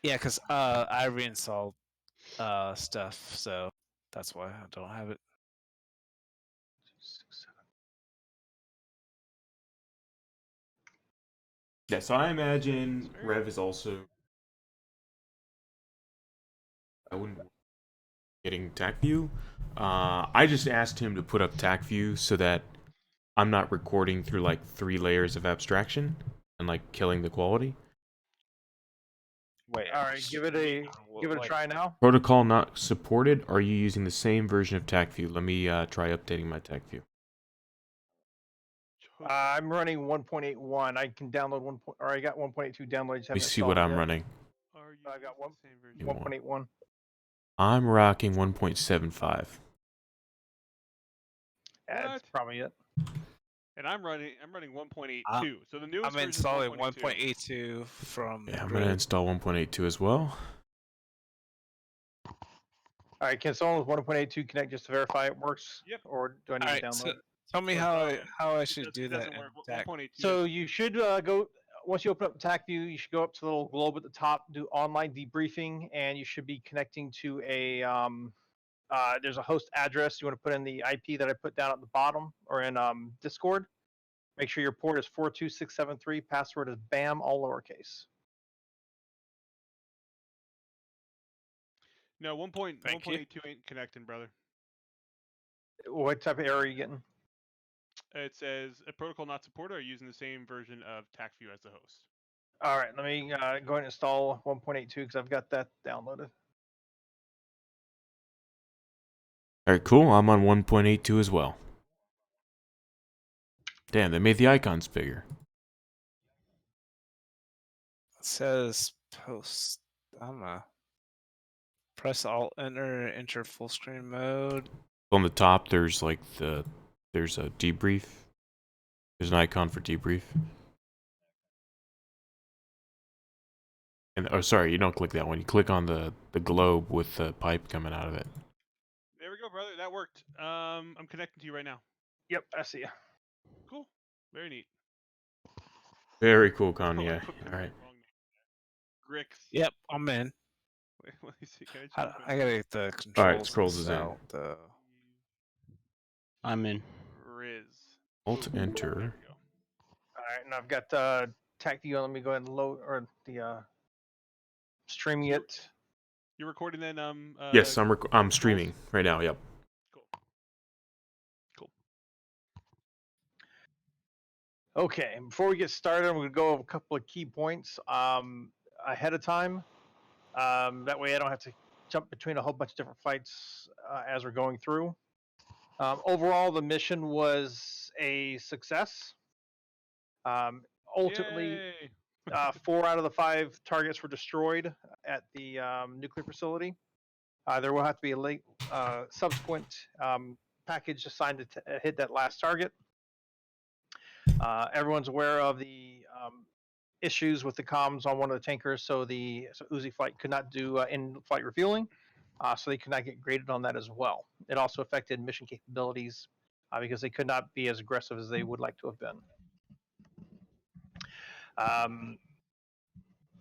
Yeah, because I reinstalled stuff, so that's why I don't have it. 6, 7. Yeah, so I imagine Rev is also. I wouldn't getting TAC view. I just asked him to put up TAC view so that I'm not recording through like 3 layers of abstraction and like killing the quality. Wait, All right, give it a try now. Protocol not supported. Are you using the same version of TAC view? Let me try updating my TAC view. I'm running 1.81. I can download I got 1.82 downloaded. Let me see what I'm running. I got 1.81. I'm rocking 1.75. That's probably it. And I'm running 1.82. So the newest I'm version is installing 1.82. 1.82 from. Yeah, I'm gonna install 1.82 as well. All right, can someone with 1.82 connect just to verify it works? Yep. Or do I need to download So it? tell me how I should do It that. doesn't work. in TAC. 1.82. So you should go, once you open up TAC View, you should go up to the little globe at the top, do online debriefing, and you should be connecting to a, there's a host address. You want to put in the IP that I put down at the bottom or in Discord. Make sure your port is 42673. Password is BAM, all lowercase. No, 1.82 ain't connecting, brother. What type of error are you getting? It says a protocol not supported are using the same version of TACView as the host. All right, let me go ahead and install 1.82 because I've got that downloaded. All right, cool. I'm on 1.82 as well. Damn, they made the icons bigger. It says post. I don't know. Press Alt enter full screen mode. On the top, there's like there's a debrief. There's an icon for debrief. And oh, sorry, you don't click that one. You click on the globe with the pipe coming out of it. There we go, brother. That worked. I'm connecting to you right now. Yep, I see you. Cool. Very neat. Very cool, Kanye. All right. Grix. Yep, I'm in. Wait, let me see. Can I I gotta get the controls. All right, Scrolls is in. out, though. I'm in. Riz. Alt enter. There we go. All right, and I've got TAC View. Let me go ahead and load or the streaming it. You're recording then? Yes, I'm streaming right now. Yep. Cool. Okay, before we get started, I'm going to go over a couple of key points ahead of time. That way I don't have to jump between a whole bunch of different fights as we're going through. Overall, the mission was a success. Ultimately, 4 out of the 5 targets were destroyed at the nuclear facility. There will have to be a late subsequent package assigned to hit that last target. Everyone's aware of the issues with the comms on one of the tankers, so the Uzi flight could not do in-flight refueling, so they could not get graded on that as well. It also affected mission capabilities because they could not be as aggressive as they would like to have been.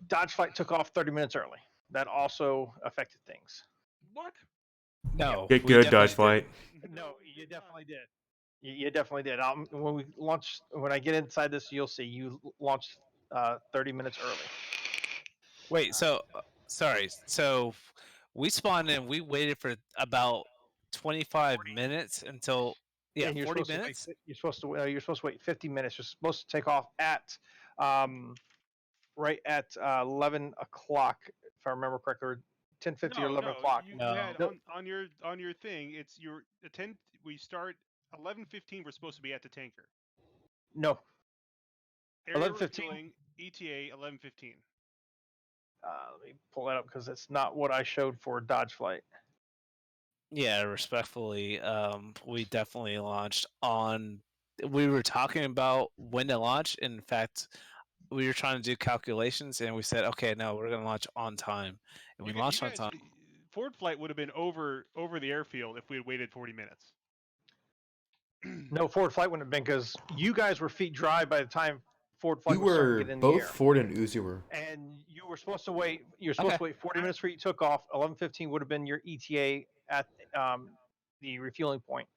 Dodge flight took off 30 minutes early. That also affected things. What? No. Get good, Dodge flight. No, you definitely did. You definitely did. When I get inside this, you'll see you launched 30 minutes early. Wait, so sorry. So we spawned in. We waited for about 25 minutes until 40 minutes. You're supposed to wait 50 minutes. You're supposed to take off at right at 11 o'clock, if I remember correctly, or 10:50 or 11 o'clock. You had on your thing. It's your attend. We start 11:15. We're supposed to be at the tanker. No. 11:15. ETA 11:15. Let me pull that up because it's not what I showed for Dodge flight. Yeah, respectfully, we definitely launched on. We were talking about when to launch. In fact, we were trying to do calculations, and we said, "Okay, no, we're going to launch on time," and we launched on time. Ford flight would have been over the airfield if we had waited 40 minutes. No, Ford flight wouldn't have been because you guys were feet dry by the time Ford flight You was starting were to get in the both air. Ford and Uzi were. And you were supposed to wait. You're supposed to wait 40 minutes for you took off. 11:15 would have been your ETA at the refueling point.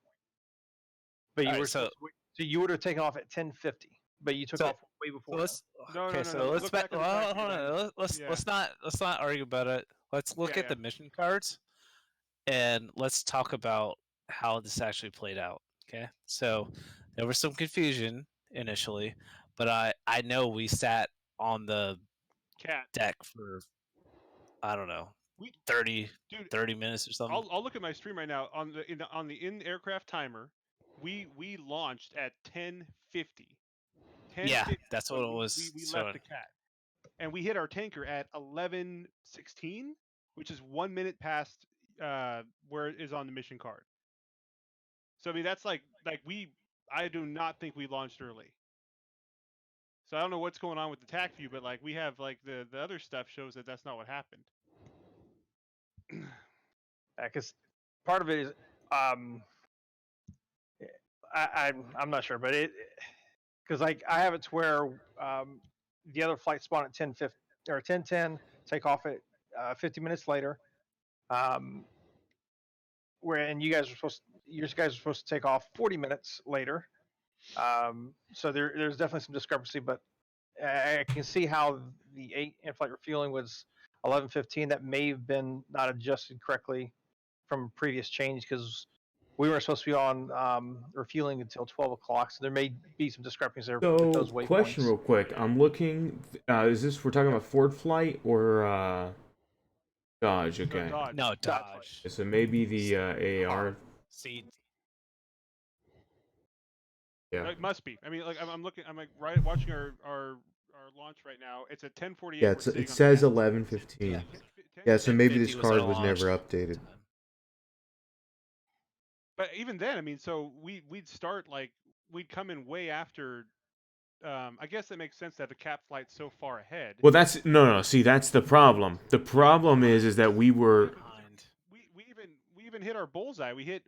But you Alright, were so supposed to wait. So you would have taken off at 10:50, but you took So- off way so before. let's No, okay. no, no, So no. let's Look back. back at the Well, tactical hold on. diagram. Let's Yeah. let's not argue about it. Let's look Yeah, at the mission cards, and let's talk about how this actually played out. Okay, so there was some confusion initially, but I know we sat on the Cat. deck for I don't know We 30, dude, 30 minutes or something. I'll look at my stream right now on the in aircraft timer. We launched at 10:50. Yeah, 10:50 that's what when it was we left showing. the cat, and we hit our tanker at 11:16, which is 1 minute past where it is on the mission card. So I mean that's like I do not think we launched early. So I don't know what's going on with the TAC view, but like we have like the other stuff shows that that's not what happened. Because part of it is I'm not sure, but it because like I have it to where the other flight spawn at 10:50 or 10:10, take off at 50 minutes later. Where and you guys are supposed to take off 40 minutes later. So there's definitely some discrepancy, but I can see how the in-flight refueling was 11:15. That may have been not adjusted correctly from previous change because we were supposed to be on refueling until 12 o'clock. So there may be some discrepancies there with So, those question waypoints. real quick. I'm looking. Is this we're talking about Ford flight or Dodge? No, Okay. Dodge. No, Dodge. Dodge. So maybe the AAR. See, Yeah. It must be. I mean, like I'm looking. I'm like watching our launch right now. It's at 10:48. Yeah. We're It sitting on says the 11:15. yeah. Yeah. So maybe this 10:50 was our card was never launch updated. time. But even then, I mean, so we'd start like we'd come in way after. I guess it makes sense that the cap flight's so far ahead. Well, that's no. See, that's the problem. The problem is that we were. Behind. We even hit our bullseye. We hit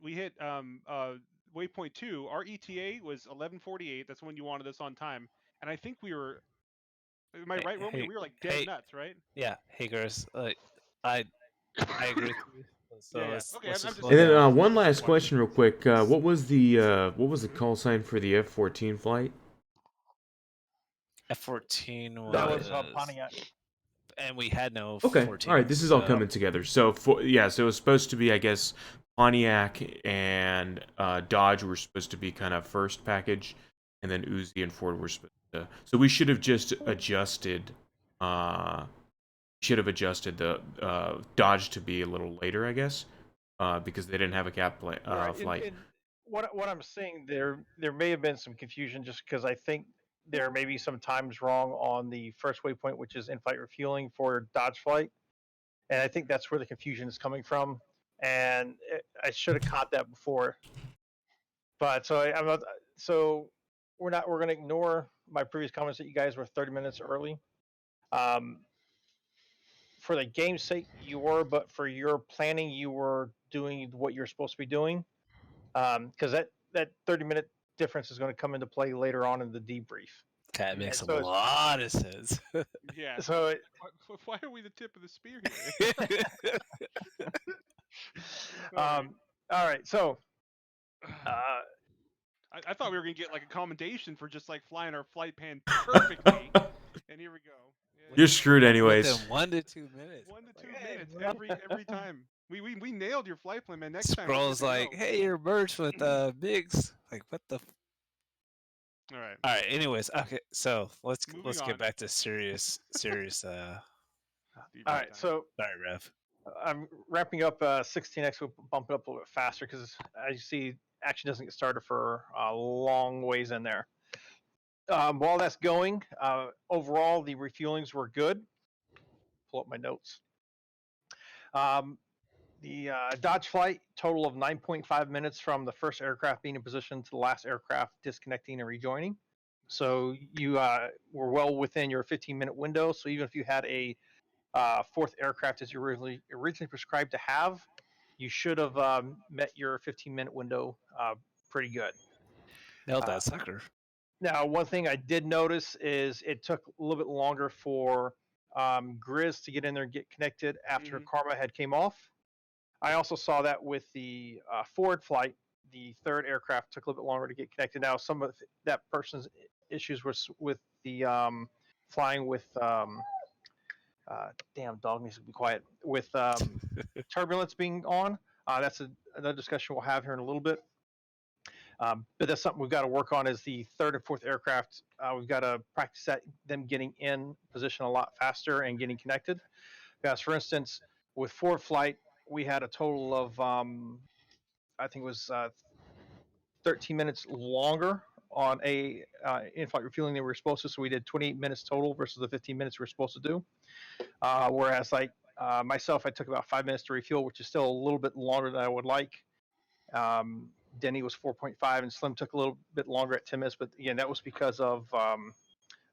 waypoint 2. Our ETA was 11:48. That's when you wanted us on time. And I think we were. Am I right, Romeo? Hey, We were like dead hey, nuts, right? yeah. Hey, Chris. I I agree with you. So Yeah, yeah. let's Okay, let's I'm just just slow And then down. one just last wondering. question, real quick. What was the call sign for the F-14 flight? F-14 That was, was Pontiac. and we had no Okay, 14. all right. This is all so- coming together. So, so it was supposed to be, I guess, Pontiac and Dodge were supposed to be kind of first package, and then Uzi and Ford were supposed to. So we should have just adjusted. Should have adjusted the Dodge to be a little later, I guess, because they didn't have a Right. flight. And what I'm saying there may have been some confusion just because I think there may be some times wrong on the first waypoint, which is in-flight refueling for Dodge flight, and I think that's where the confusion is coming from. And I should have caught that before, but I'm not. So we're going to ignore my previous comments that you guys were 30 minutes early. Um, for the game's sake, you were, but for your planning, you were doing what you're supposed to be doing. Because that 30-minute difference is going to come into play later on in the debrief. Okay, it makes a so lot of sense. Yeah. So why are we the tip of the spear here? all right. So I thought we were gonna get like a commendation for just like flying our flight pan perfectly, and here we go. Yeah, You're screwed, anyways. Within 1 to 2 minutes. 1 to 2 Hey, minutes bro. every time. We nailed your flight plan, man. Next time. we're Scroll's good to like, go. hey, you're merged with Biggs. Like, what the? All right. All right. Anyways, okay. So let's Moving on. get back to serious. all right. So Sorry, Rev. I'm wrapping up 16x. We'll bump it up a little bit faster because as you see, action doesn't get started for a long ways in there. While that's going, overall the refuelings were good. Pull up my notes. The Dodge flight total of 9.5 minutes from the first aircraft being in position to the last aircraft disconnecting and rejoining. So you were well within your 15-minute window. So even if you had a fourth aircraft as you originally prescribed to have, you should have met your 15-minute window pretty good. Nailed that sucker. Now, one thing I did notice is it took a little bit longer for Grizz to get in there and get connected after Mhm. Karma had came off. I also saw that with the forward flight, the third aircraft took a little bit longer to get connected. Now, some of that person's issues was with the flying with damn dog needs to be quiet with turbulence being on. That's another discussion we'll have here in a little bit. But that's something we've got to work on is the third and fourth aircraft. We've got to practice that, them getting in position a lot faster and getting connected. Because, for instance, with forward flight, we had a total of, I think it was 13 minutes longer on a in-flight refueling than we were supposed to. So we did 28 minutes total versus the 15 minutes we were supposed to do. Whereas, like myself, I took about 5 minutes to refuel, which is still a little bit longer than I would like. Denny was 4.5, and Slim took a little bit longer at 10 minutes. But again, that was because of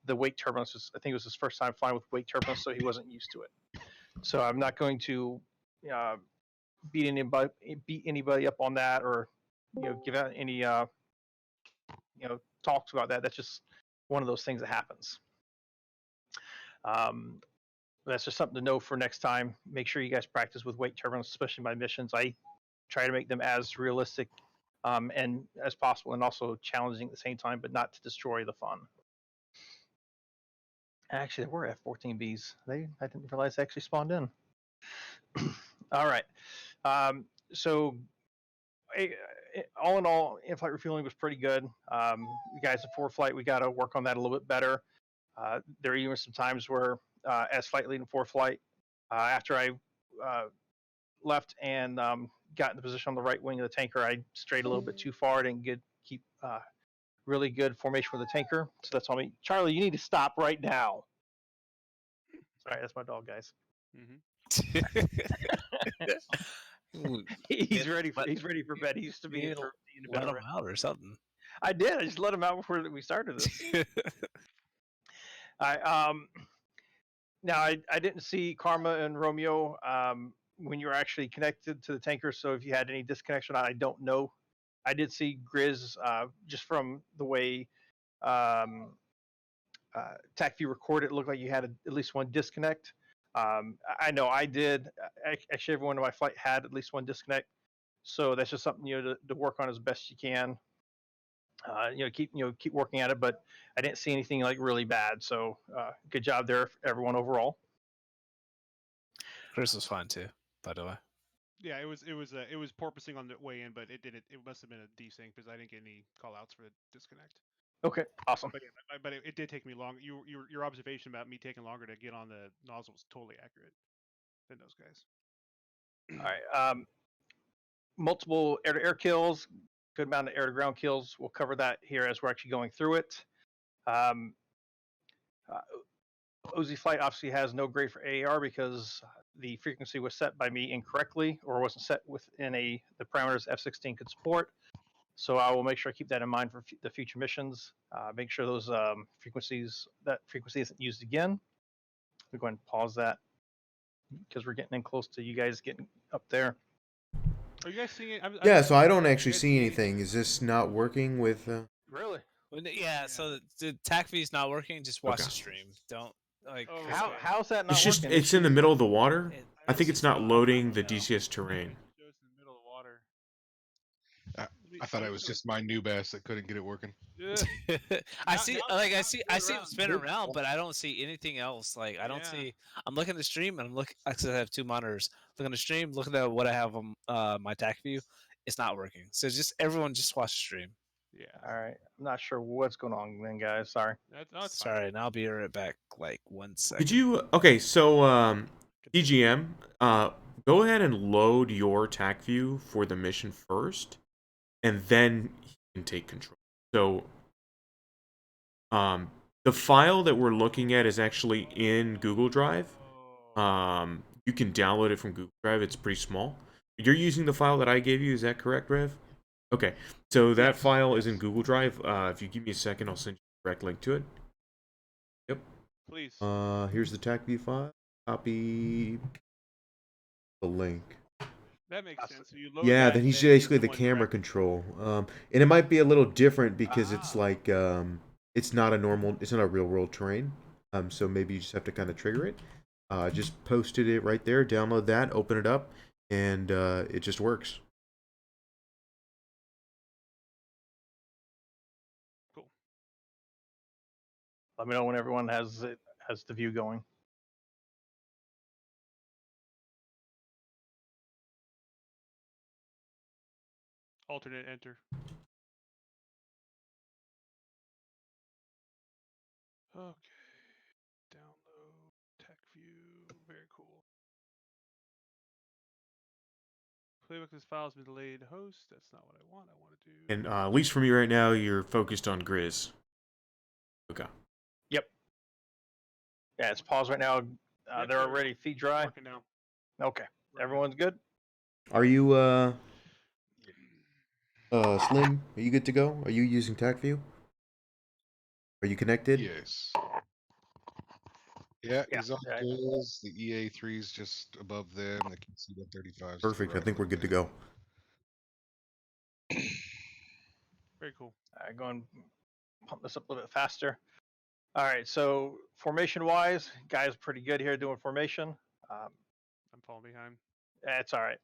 the wake turbulence. I think it was his first time flying with wake turbulence, so he wasn't used to it. So I'm not going to uh, beat anybody up on that, or give out any talks about that. That's just one of those things that happens. That's just something to know for next time. Make sure you guys practice with wake turbulence, especially my missions. I try to make them as realistic and as possible, and also challenging at the same time, but not to destroy the fun. Actually, there were F-14Bs. I didn't realize they actually spawned in. All right. So, all in all, in-flight refueling was pretty good. You guys, at forward flight, we got to work on that a little bit better. There are even some times where, as flight lead in forward flight, after I left and got in the position on the right wing of the tanker, I strayed a little bit too far. Didn't keep really good formation with the tanker. So that's on me. Charlie, you need to stop right now. Sorry, that's my dog, guys. He's ready for bed. He used to be in bed let him already. out or something. I did. I just let him out before we started this. Now I didn't see Karma and Romeo when you were actually connected to the tanker. So if you had any disconnection, I don't know. I did see Grizz just from the way TACView recorded. It looked like you had at least one disconnect. I know I did. Actually, everyone in my flight had at least one disconnect. So that's just something to work on as best you can. Keep working at it. But I didn't see anything like really bad. So good job there, everyone overall. Chris was fine too, by the way. Yeah, it was porpoising on the way in, but it didn't. It must have been a desync because I didn't get any call outs for the disconnect. Okay, awesome. But it did take me long. Your observation about me taking longer to get on the nozzle was totally accurate than those guys. All right. Multiple air-to-air kills, good amount of air-to-ground kills. We'll cover that here as we're actually going through it. OZ Flight obviously has no grade for AAR because the frequency was set by me incorrectly or wasn't set within the parameters F-16 could support. So I will make sure I keep that in mind for the future missions. Make sure those that frequency isn't used again. We're going to pause that because we're getting in close to you guys getting up there. Are you guys seeing it? Yeah, so I don't actually see anything. Is this not working with... Really? Yeah, so the TACV is not working. Just watch the stream. Don't like. Oh, How's that not It's just, working? it's in the middle of the water. I think just it's not fine. loading the No. DCS terrain. It's in the middle of the water. I thought it was just my noob ass that couldn't get it working. I see it spin around, but I don't see anything else. Like I don't see. I'm looking at the stream, and I'm looking. Actually, I have two monitors. Looking at the stream, looking at what I have on my TACView. It's not working. So everyone just watch the stream. Yeah. All right. I'm not sure what's going on then, guys. Sorry. That's Sorry, and I'll be right back. Like 1 second. Could you... Okay, so DGM, go ahead and load your TACView for the mission first, and then you can take control. So the file that we're looking at is actually in Google Drive. You can download it from Google Drive. It's pretty small. You're using the file that I gave you. Is that correct, Rev? Okay. So that file is in Google Drive. If you give me a second, I'll send you a direct link to it. Yep. Please. Here's the TACView file. Copy the link. That makes sense. So you load Yeah, that, then he's and then basically the someone camera direct- control. And it might be a little different because it's like it's not a normal, it's not a real world terrain. So maybe you just have to kind of trigger it. Just posted it right there. Download that, open it up, and it just works. Cool. Let me know when everyone has the view going. Alternate enter. Okay. Download tech view. Very cool. Playbook this file has been delayed. Host. That's not what I want. I want to do. And at least for me right now, you're focused on Grizz. Okay. Yep. Yeah, it's paused right now. Yep, They're already feed dry. Working now. Okay. Right Everyone's good? Are you Slim? Are you good to go? Are you using TacView? Are you connected? Yes. Yeah, Yeah, he's on yeah. goals. The EA3 is just above them. The KC-135 is Perfect. I think we're good to go. Very cool. All right, go and pump this up a little bit faster. All right, so formation-wise, guys, pretty good here doing formation. I'm falling behind. It's all right.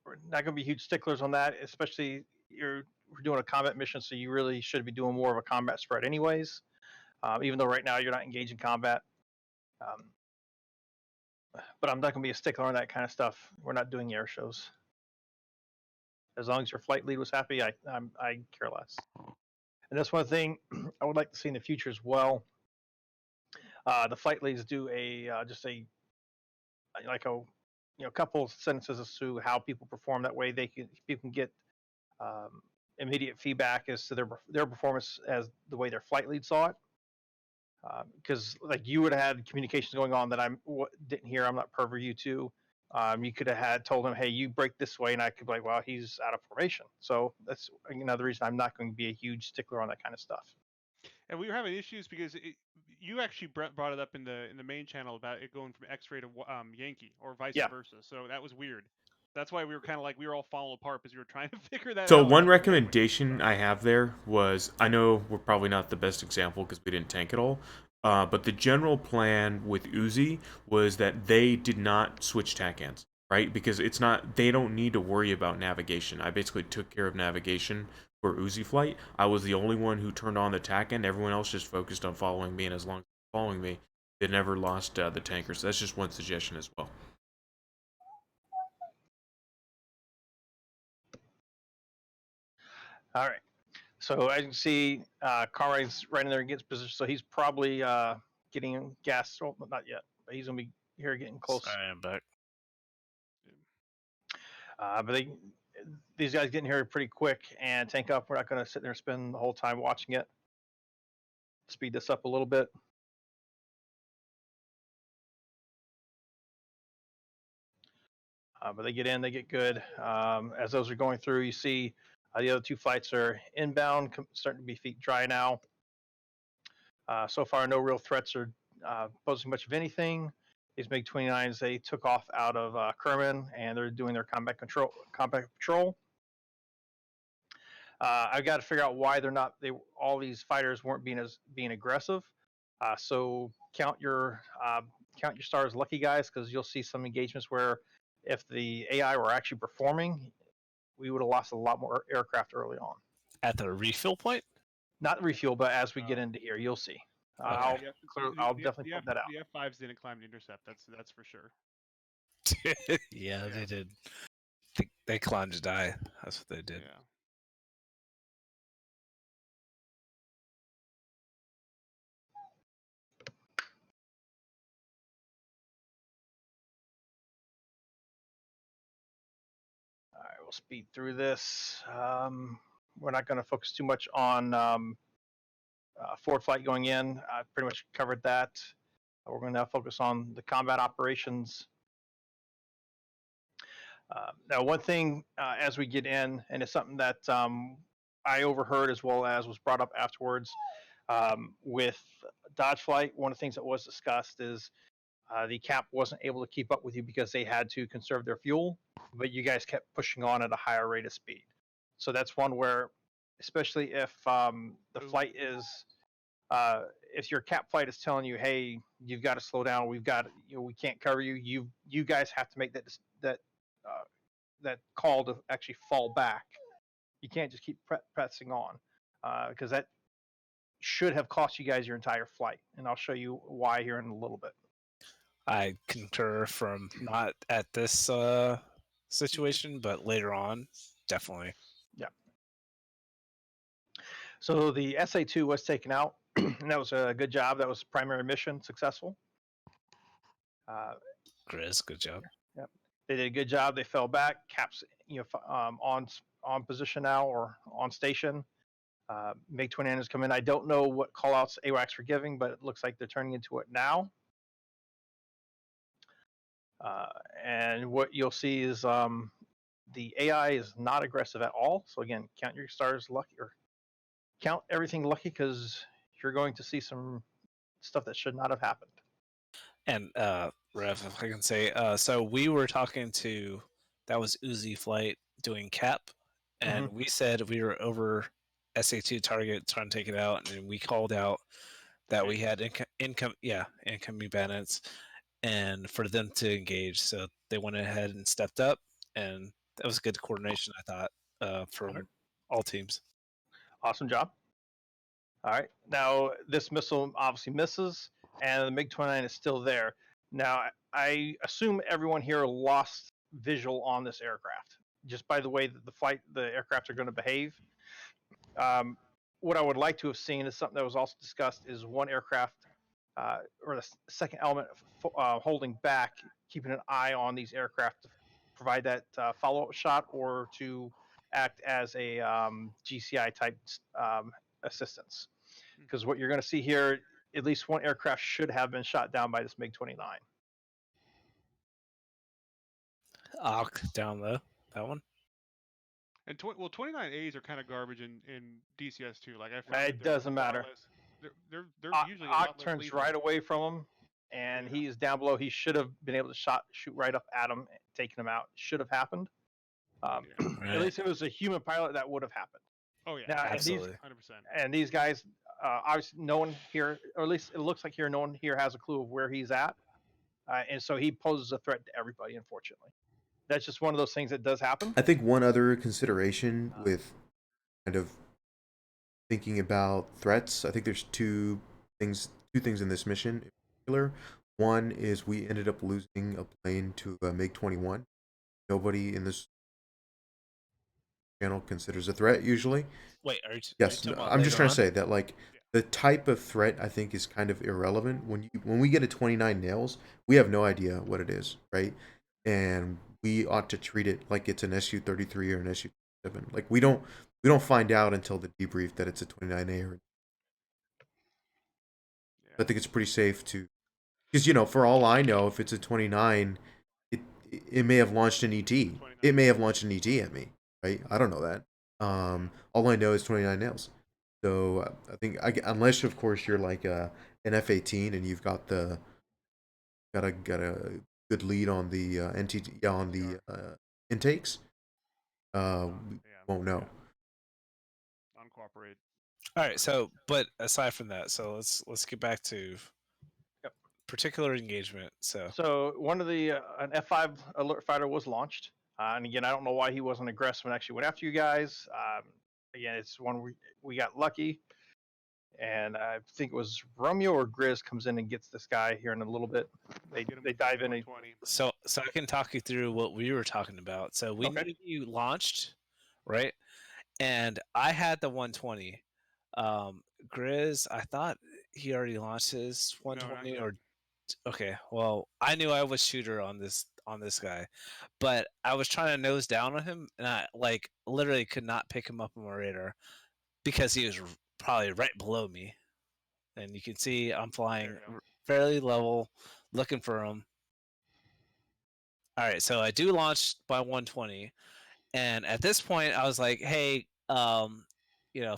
We're not going to be huge sticklers on that, especially we're doing a combat mission, so you really should be doing more of a combat spread anyways. Even though right now you're not engaged in combat. But I'm not going to be a stickler on that kind of stuff. We're not doing air shows. As long as your flight lead was happy, I care less. And that's one thing I would like to see in the future as well. The flight leads do a just a like a couple of sentences as to how people perform. That way, people can get immediate feedback as to their performance as the way their flight lead saw it. Because like you would have had communications going on that I didn't hear. I'm not purview to. You could have told him, "Hey, you break this way," and I could be like, "Well, he's out of formation." So that's another reason I'm not going to be a huge stickler on that kind of stuff. And we were having issues because you actually brought it up in the main channel about it going from X-ray to Yankee or vice Yeah. versa. So that was weird. That's why we were kind of like we were all falling apart because we were trying to figure that out. So one recommendation I have there was, I know we're probably not the best example because we didn't tank it all, but the general plan with Uzi was that they did not switch TACANs, right? Because it's not, they don't need to worry about navigation. I basically took care of navigation for Uzi flight. I was the only one who turned on the TACAN. Everyone else just focused on following me, and as long as they're following me, they never lost the tankers. So that's just one suggestion as well. All right. So as you can see, Conrad's right in there against position. So he's probably getting gas. Oh, not yet, but he's gonna be here getting close. Sorry, I'm back. But these guys getting here pretty quick and tank up. We're not going to sit there and spend the whole time watching it. Speed this up a little bit. But they get in, they get good. As those are going through, you see the other two flights are inbound, starting to be feet dry now. So far, no real threats are posing much of anything. These MiG-29s, they took off out of Kerman, and they're doing their combat patrol. I've got to figure out why they're not. All these fighters weren't being aggressive. So count your stars lucky, guys, because you'll see some engagements where if the AI were actually performing, we would have lost a lot more aircraft early on. At the refill point? Not refuel, but as we get into here, you'll see. I'll definitely point that out. The F5s didn't climb to intercept. That's for sure. Yeah, they did. They climbed to die. That's what they did. Yeah. All right, we'll speed through this. We're not going to focus too much on forward flight going in. I pretty much covered that. We're going to now focus on the combat operations. Now, one thing as we get in, and it's something that I overheard as well as was brought up afterwards with Dodge Flight, one of the things that was discussed is the cap wasn't able to keep up with you because they had to conserve their fuel, but you guys kept pushing on at a higher rate of speed. So that's one where, especially if the flight is if your cap flight is telling you, hey, you've got to slow down, we can't cover you. You guys have to make that call to actually fall back. You can't just keep pressing on, because that should have cost you guys your entire flight, and I'll show you why here in a little bit. I concur from not at this situation, but later on, definitely. Yeah. So the SA2 was taken out, and that was a good job. That was primary mission successful. Grizz, good job. Yep. They did a good job. They fell back. Caps, on position now or on station. MiG-29 has come in. I don't know what callouts AWACS were giving, but it looks like they're turning into it now. And what you'll see is the AI is not aggressive at all. So again, count your stars lucky, or count everything lucky, because you're going to see some stuff that should not have happened. And Rev, if I can say, so we were talking to, that was Uzi Flight doing cap, and we said we were over SA2 target trying to take it out, and we called out that we had incoming bandits, and for them to engage. So they went ahead and stepped up, and that was good coordination, I thought, from all teams. Awesome job. All right. Now, this missile obviously misses, and the MiG-29 is still there. Now, I assume everyone here lost visual on this aircraft, just by the way that the aircraft are going to behave. What I would like to have seen is something that was also discussed, is one aircraft, or the second element, holding back, keeping an eye on these aircraft to provide that follow-up shot, or to act as a GCI type assistance. Because what you're going to see here, at least one aircraft should have been shot down by this MiG-29. Down low, that one. And 29As are kind of garbage in DCS too. Like I found It doesn't matter. They're usually a lot less turns lethal. right away from him, and he is down below. He should have been able to shoot right up at him, taking him out. Should have happened. At least if it was a human pilot, that would have happened. Oh yeah, Now, absolutely. 100%. And these guys, obviously, no one here, or at least it looks like here, no one here has a clue of where he's at, and so he poses a threat to everybody. Unfortunately, that's just one of those things that does happen. I think one other consideration with kind of thinking about threats, I think there's two things in this mission in particular. One is we ended up losing a plane to a MiG-21. Nobody in this channel considers a threat usually. Wait, are you? Yes, are you I'm just trying to say that, like, the type of threat I think is kind of irrelevant. When we get a 29 nails, we have no idea what it is, right? And we ought to treat it like it's an SU-33 or an SU-7. Like we don't find out until the debrief that it's a 29A. I think it's pretty safe to, because for all I know, if it's a 29, it may have launched an ET. It may have launched an ET at me, right? I don't know that. All I know is 29 nails. So I think unless of course you're like an F-18 and you've got a good lead on the intakes, we won't know. Uncooperate. All right. So, but aside from that, so let's get back to particular engagement. So one of the an F5 alert fighter was launched, and again, I don't know why he wasn't aggressive and actually went after you guys. Again, it's one we got lucky, and I think it was Romeo or Grizz comes in and gets this guy here in a little bit. They dive in. So I can talk you through what we were talking about. So we knew you launched, right? And I had the 120. Grizz, I thought he already launched his 120, or okay. Well, I knew I was shooter on this guy, but I was trying to nose down on him, and I like literally could not pick him up on my radar because he was probably right below me, and you can see I'm flying fairly level, looking for him. All right, so I do launch by 120, and at this point I was like, hey,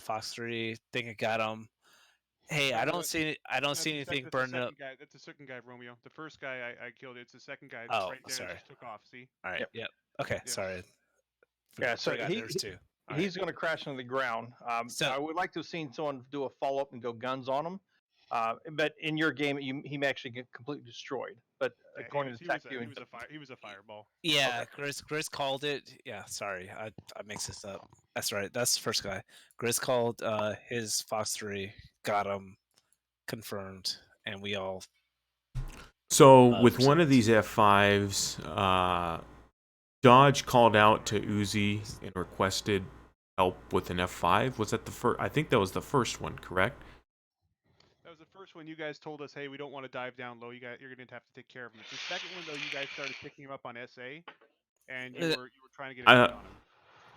Fox 3, think I got him. Hey, I don't see anything burning up. That's the second guy, Romeo. The first guy I killed. It's the second guy. Oh, right there. sorry. Just took off. See. All right. Yep. Okay. Yeah. Sorry. Yeah. So there's two. he's going to crash into the ground. So- I would like to have seen someone do a follow up and go guns on him. But in your game, he may actually get completely destroyed. But Yeah, according to he was TechView, he was a fireball. Yeah, Grizz called it. Yeah, sorry, I mixed this up. That's right. That's the first guy. Grizz called his Fox 3, got him confirmed, and we all. So with one of received. these F5s, Dodge called out to Uzi and requested help with an F5. Was that the first? I think that was the first one, correct? That was the first one. You guys told us, hey, we don't want to dive down low. You're going to have to take care of him. The second one, though, you guys started picking him up on SA, and you were trying to get a hit on him.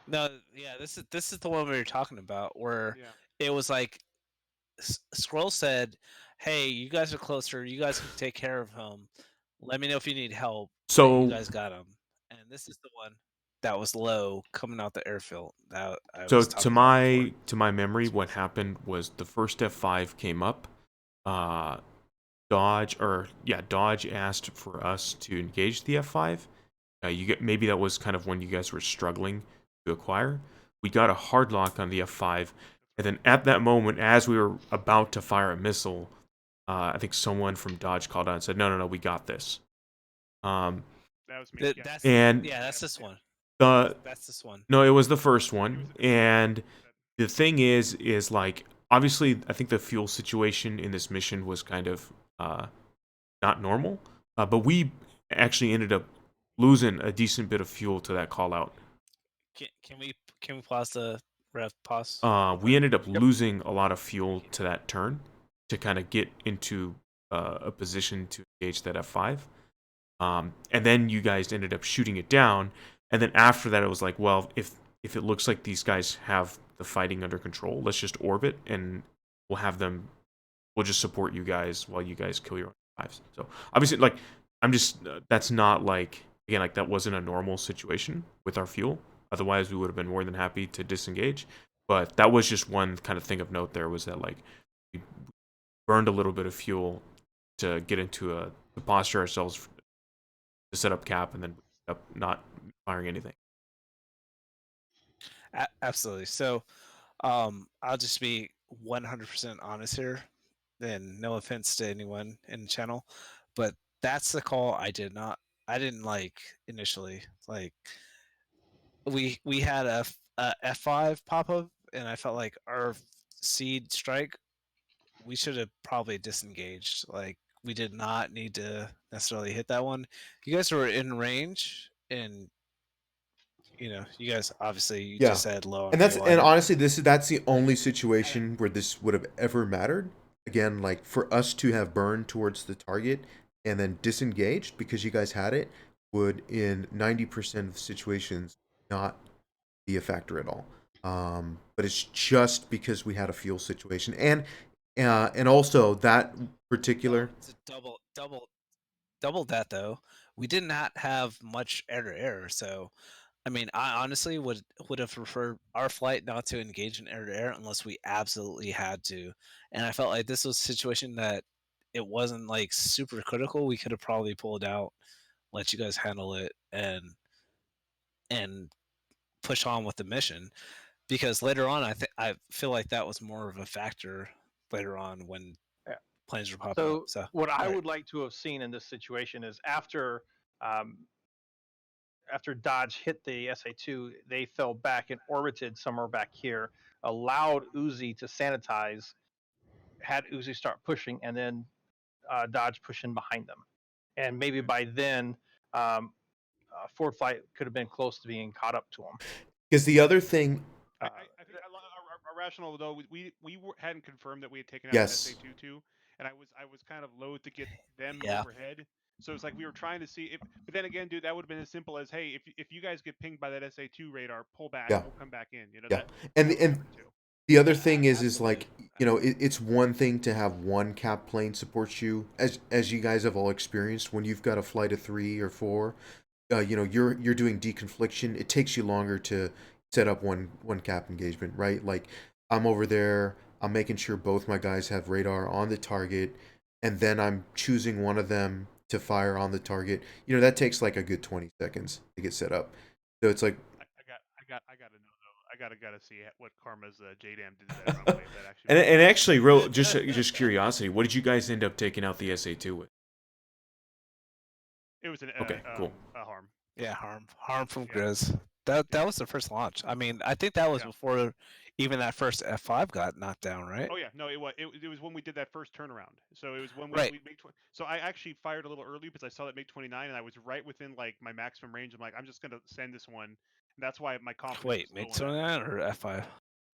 No, yeah, this is the one we were talking about, where it was like Scroll said, "Hey, you guys are closer. You guys can take care of him. Let me know if you need help." So you guys got him, and this is the one that was low coming out the airfield. That I So was to talking about before. my memory, what happened was the first F5 came up. Dodge asked for us to engage the F5. Maybe that was kind of when you guys were struggling to acquire. We got a hard lock on the F5, and then at that moment, as we were about to fire a missile, I think someone from Dodge called out and said, "No, we got this." That was me. That's this one. That's this one. No, it was the first one, and the thing is like, obviously, I think the fuel situation in this mission was kind of not normal, but we actually ended up losing a decent bit of fuel to that call out. Can we pause the pause? We ended up losing a lot of fuel to that turn to kind of get into a position to engage that F5. And then you guys ended up shooting it down. And then after that, it was like, well, if it looks like these guys have the fighting under control, let's just orbit and we'll just support you guys while you guys kill your own F5s. So obviously, like, that's not like, again, like that wasn't a normal situation with our fuel. Otherwise, we would have been more than happy to disengage. But that was just one kind of thing of note there, was that, like, we burned a little bit of fuel to get into to posture ourselves to set up cap, and then up not firing anything. Absolutely. So, I'll just be 100% honest here, and no offense to anyone in the channel, but that's the call I didn't like initially. Like, we had a F5 pop up, and I felt like our seed strike, we should have probably disengaged. Like, we did not need to necessarily hit that one. You guys were in range, and you guys obviously just said low on fuel. And honestly, that's the only situation where this would have ever mattered. Again, like, for us to have burned towards the target and then disengaged because you guys had it would, in 90% of situations, not be a factor at all. But it's just because we had a fuel situation, and also that particular double that though. We did not have much air to air, so I mean, I honestly would have preferred our flight not to engage in air to air unless we absolutely had to. And I felt like this was a situation that it wasn't like super critical. We could have probably pulled out, let you guys handle it, and push on with the mission. Because later on, I feel like that was more of a factor later on when planes were popping up. So what I would like to have seen in this situation is after Dodge hit the SA2, they fell back and orbited somewhere back here, allowed Uzi to sanitize, had Uzi start pushing, and then Dodge push in behind them. And maybe by then, Ford Flight could have been close to being caught up to them. Because the other thing, I think our rationale, though, we hadn't confirmed that we had taken out SA2 too, and I was kind of loath to get them overhead. So it's like we were trying to see if, but then again, dude, that would have been as simple as, hey, if you guys get pinged by that SA2 radar, pull back, and we'll come back in. And the other thing is like, it's one thing to have one cap plane support you, as you guys have all experienced. When you've got a flight of 3 or 4, you're doing deconfliction. It takes you longer to set up one cap engagement, right? Like, I'm over there, I'm making sure both my guys have radar on the target, and then I'm choosing one of them to fire on the target. That takes like a good 20 seconds to get set up. So it's like, I got to know though. I gotta see what Karma's JDAM did that runway. That actually. And actually, real just curiosity, what did you guys end up taking out the SA2 with? It was an Okay, cool. a harm. Yeah, harm from Yeah. Grizz. That was the first launch. I mean, I think that was Yeah. before even that first F5 got knocked down, right? Oh yeah, no, it was when we did that first turnaround. So it was when Right. we made so I actually fired a little early because I saw that MiG 29 and I was right within like my maximum range. I'm like, I'm just gonna send this one. And that's why my confidence. Wait, was MiG still in that. 29 or F5?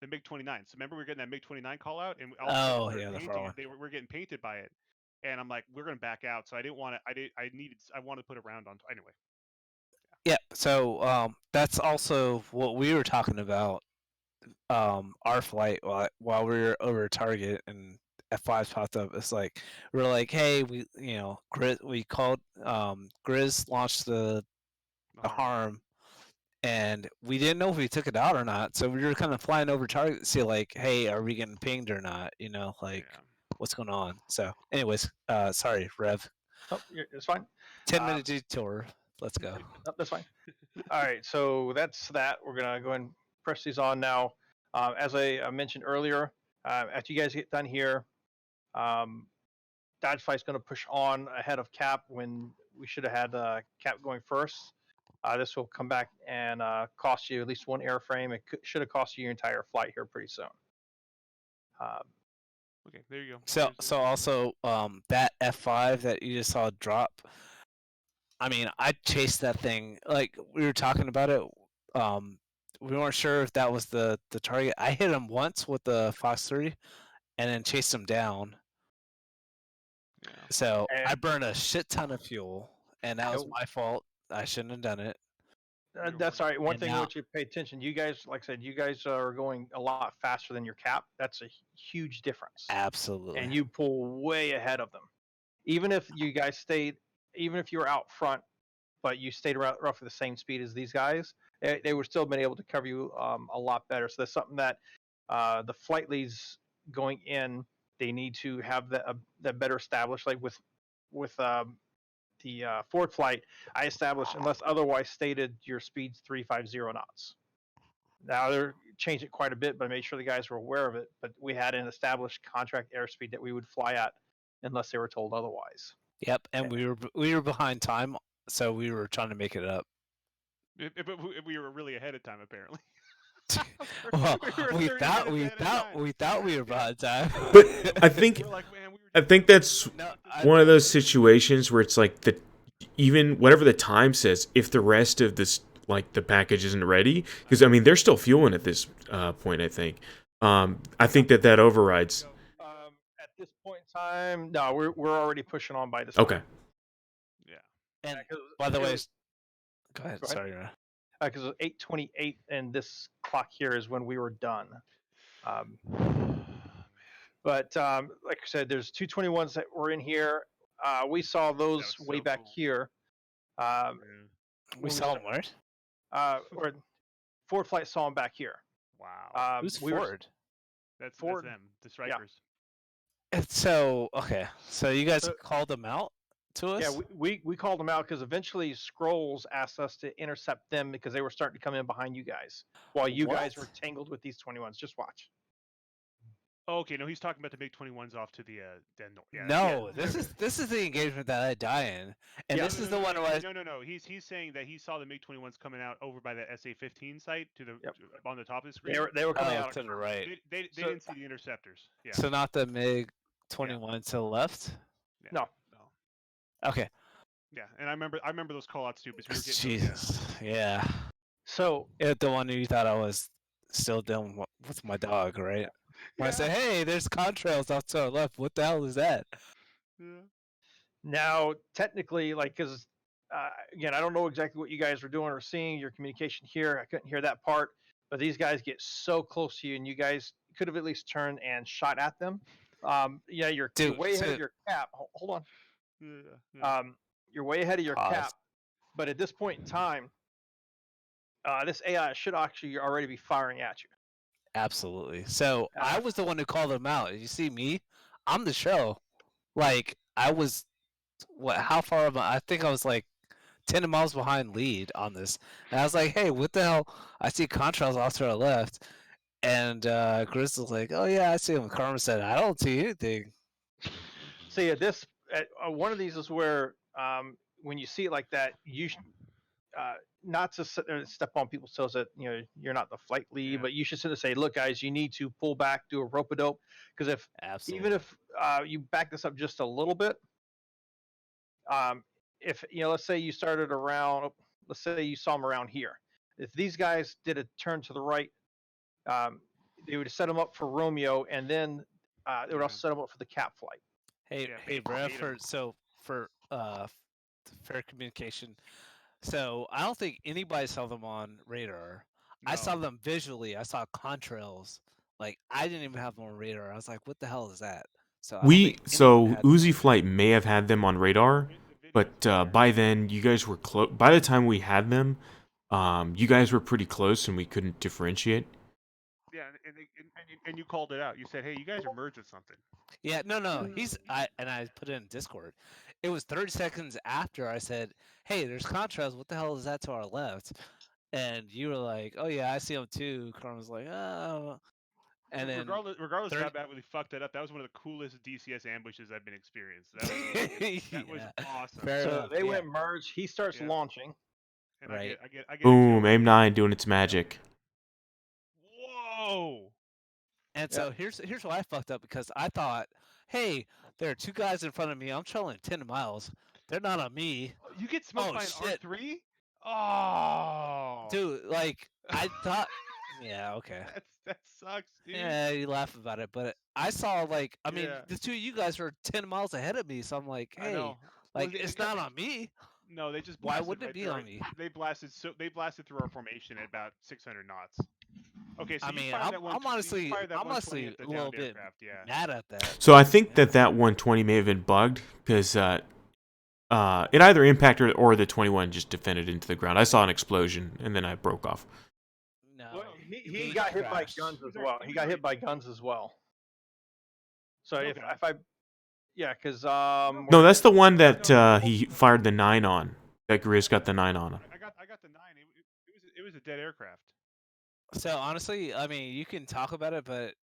The MiG 29. So remember we were getting that MiG 29 call out, and all Oh, of a sudden yeah, the painting far it. one. We're getting painted by it, and I'm like, we're gonna back out. So I didn't want to. I wanted to put a round on anyway. Yeah. So that's also what we were talking about. Our flight while we were over target and F5 popped up. It's like we're like, hey, Grizz. We called Grizz launched the harm. And we didn't know if we took it out or not, so we were kind of flying over target to see, like, hey, are we getting pinged or not? What's going on? So, anyways, sorry, Rev. Oh, it's fine. 10-minute detour. Let's go. No, that's fine. All right, so that's that. We're gonna go ahead and press these on now. As I mentioned earlier, after you guys get done here, Dodge Fight's going to push on ahead of Cap when we should have had Cap going first. This will come back and cost you at least one airframe. It should have cost you your entire flight here pretty soon. Okay, there you go. So also that F5 that you just saw drop. I mean, I chased that thing like we were talking about it. We weren't sure if that was the target. I hit him once with the Fox 30, and then chased him down. Yeah. So I burned a shit ton of fuel, and that was Nope. my fault. I shouldn't have done it. That's all right. One And thing now- which you pay attention, you guys, like I said, you guys are going a lot faster than your cap. That's a huge difference. Absolutely. And you pull way ahead of them. Even if you guys stayed, even if you were out front, but you stayed around roughly the same speed as these guys, they would still have been able to cover you a lot better. So that's something that the flight leads going in, they need to have that better established. Like with the forward flight, I established, unless otherwise stated, your speed's 350 knots. Now they're changed it quite a bit, but I made sure the guys were aware of it. But we had an established contract airspeed that we would fly at unless they were told otherwise. Yep, and we were behind time, so we were trying to make it up. But we were really ahead of time, apparently. Well, we we thought we were behind time. But I think We're like, man, we were I think that's No, one of those situations where it's like even whatever the time says, if the rest of this like the package isn't ready, because I mean they're still fueling at this point. I think that overrides. At this point in time, no, we're already pushing on by this. Okay. Point. Yeah. And by the way, go ahead. Go ahead. Sorry, Ryan. Because it was 8:28, and this clock here is when we were done. But like I said, there's 221s that were in here. We saw those was way so back cool. here. We saw him where? Or Ford Flight saw them back here. Wow. Who's we were- Ford? That's Ford. them, the strikers. So okay, so you guys called them out to us? Yeah, we called them out because eventually Scrolls asked us to intercept them because they were starting to come in behind you guys while you guys were What? tangled with these 21s. Just watch. Oh, okay, no, he's talking about the MiG 21s off to the yeah. No, this is the engagement that I die in, and Yeah. this is the one where I No. He's saying that he saw the MiG 21s coming out over by the SA-15 site on the top of the screen. They were coming out to the right. They So- didn't see the interceptors. Yeah. So not the MiG 21 to the left. Yeah. No. Okay. Yeah, and I remember those call outs too because we were getting Jesus. Yeah. So The one you thought I was still dealing with my dog, right? When I said, "Hey, there's contrails off to our left. What the hell is that?" Yeah. now, technically, like, because again, I don't know exactly what you guys were doing or seeing. Your communication here, I couldn't hear that part. But these guys get so close to you, and you guys could have at least turned and shot at them. You're way ahead of your cap. Hold on. Yeah. You're way ahead of your Pause. cap. But at this point in time, this AI should actually already be firing at you. Absolutely. So I was the one who called them out. You see me? I'm the show. Like I was. What? How far am I? I think I was like 10 miles behind lead on this. And I was like, hey, what the hell? I see contrails off to our left. And Chris was like, oh, yeah, I see him. Carmen said, I don't see anything. So yeah, this one of these is where when you see it like that, not to sit there and step on people's toes that you're not the flight lead, Yeah. but you should sit and say, look, guys, you need to pull back, do a rope a dope, because even Absolutely. if you back this up just a little bit, if let's say you started around, let's say you saw them around here, if these guys did a turn to the right, they would set them up for Romeo, and then they would Yeah. also set them up for the cap flight. Hey, Yeah, hey, Rev, for fair communication. So I don't think anybody saw them on radar. I saw No. them visually. I saw contrails. Like I didn't even have them on radar. I was like, "What the hell is that?" So I don't think anyone had them on Uzi radar. Flight may have had them on radar, The video's but there. by then you guys were close. By the time we had them, you guys were pretty close and we couldn't differentiate. Yeah, and you called it out. You said, "Hey, you guys are merged with something." Yeah, no. I put it in Discord. It was 30 seconds after I said, "Hey, there's contrails. What the hell is that to our left?" And you were like, "Oh yeah, I see them too." Carmen was like, "Oh," and then Regardless of 30. how bad we fucked it up, that was one of the coolest DCS ambushes I've been experienced. That was Yeah, awesome. fair So enough. they Yeah, went merge. He starts Yeah, launching. and right. I get a kill Boom, on aim him. 9 doing its magic. Whoa! And Yeah. so here's why I fucked up because I thought, hey, there are two guys in front of me. I'm trailing 10 miles. They're not on me. You get smoked Oh by an shit, R3? Oh, dude! Like I thought. Yeah, okay. that sucks, dude. Yeah, you laugh about it, but I saw like I mean Yeah, the two of you guys were 10 miles ahead of me, so I'm like, I hey, know. like it's not on me. No, they just Why blasted wouldn't it right be through our. on me? They blasted through our formation at about 600 knots. Okay, so I you mean, fired that one. I'm You honestly fired that I'm 120 honestly at the a little downed bit aircraft. Yeah. mad at that. So I think Yeah. that 120 may have been bugged because it either impacted or the 21 just defended into the ground. I saw an explosion and then I broke off. No, Well, he he got hit by crashed. guns as well. He got hit by guns as well. So No if guns. I yeah, because No, that's the one that he fired the 9 on. That Grizz got the 9 on him. I got the 9. It was a dead aircraft. So honestly, I mean, you can talk about it, but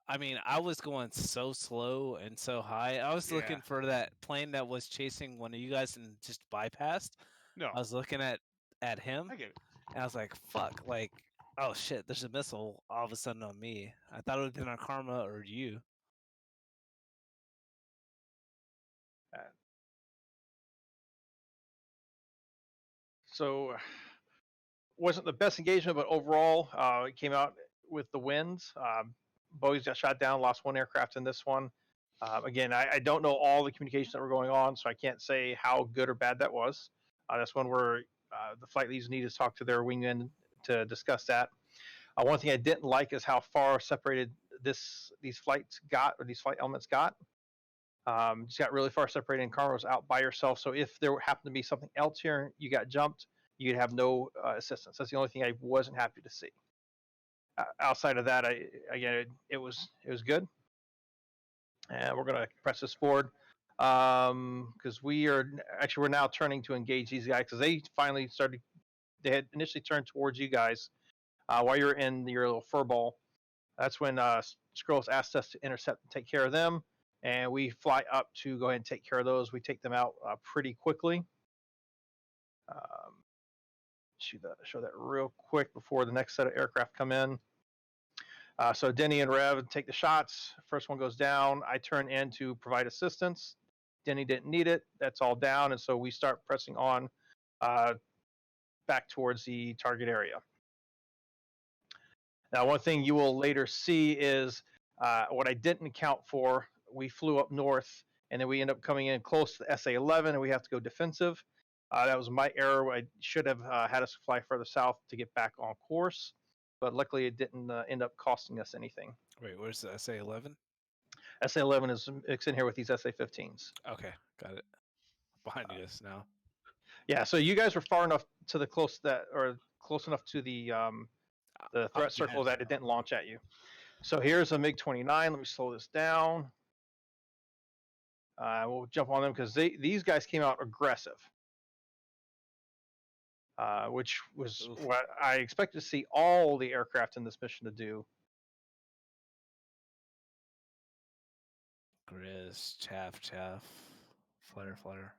I mean, I was going so slow and so high. I was Yeah. looking for that plane that was chasing one of you guys and just bypassed. No, I was looking at him, I get it. and I was like, "Fuck!" Like, oh shit, there's a missile all of a sudden on me. I thought it would have been on Karma or you. so wasn't the best engagement, but overall it came out with the wins. Boeing's got shot down, lost one aircraft in this one. Again, I don't know all the communications that were going on, so I can't say how good or bad that was. That's one where the flight leads need to talk to their wingmen to discuss that. One thing I didn't like is how far separated these flights got, or these flight elements got. Just got really far separated, and Karma was out by herself. So if there happened to be something else here, you got jumped, you'd have no assistance. That's the only thing I wasn't happy to see. Outside of that, it was good, and we're gonna press this forward because we're now turning to engage these guys because they finally started. They had initially turned towards you guys while you're in your little fur ball. That's when Scrolls asked us to intercept and take care of them, and we fly up to go ahead and take care of those. We take them out pretty quickly. Show that real quick before the next set of aircraft come in. So Denny and Rev take the shots. First one goes down. I turn in to provide assistance. Denny didn't need it. That's all down, and so we start pressing on back towards the target area. Now, one thing you will later see is what I didn't account for. We flew up north, and then we end up coming in close to the SA-11, and we have to go defensive. That was my error. I should have had us fly further south to get back on course, but luckily it didn't end up costing us anything. Wait, where's the SA-11? SA-11 is mixed in here with these SA-15s. Okay, got it. Behind you guys now. Yeah, so you guys were far enough to the close enough to the threat circle that it didn't launch at you. So here's a MiG-29. Let me slow this down. We'll jump on them because these guys came out aggressive. which was Oof. what I expected to see all the aircraft in this mission to do. Grizz, chaff, chaff, flutter, flutter.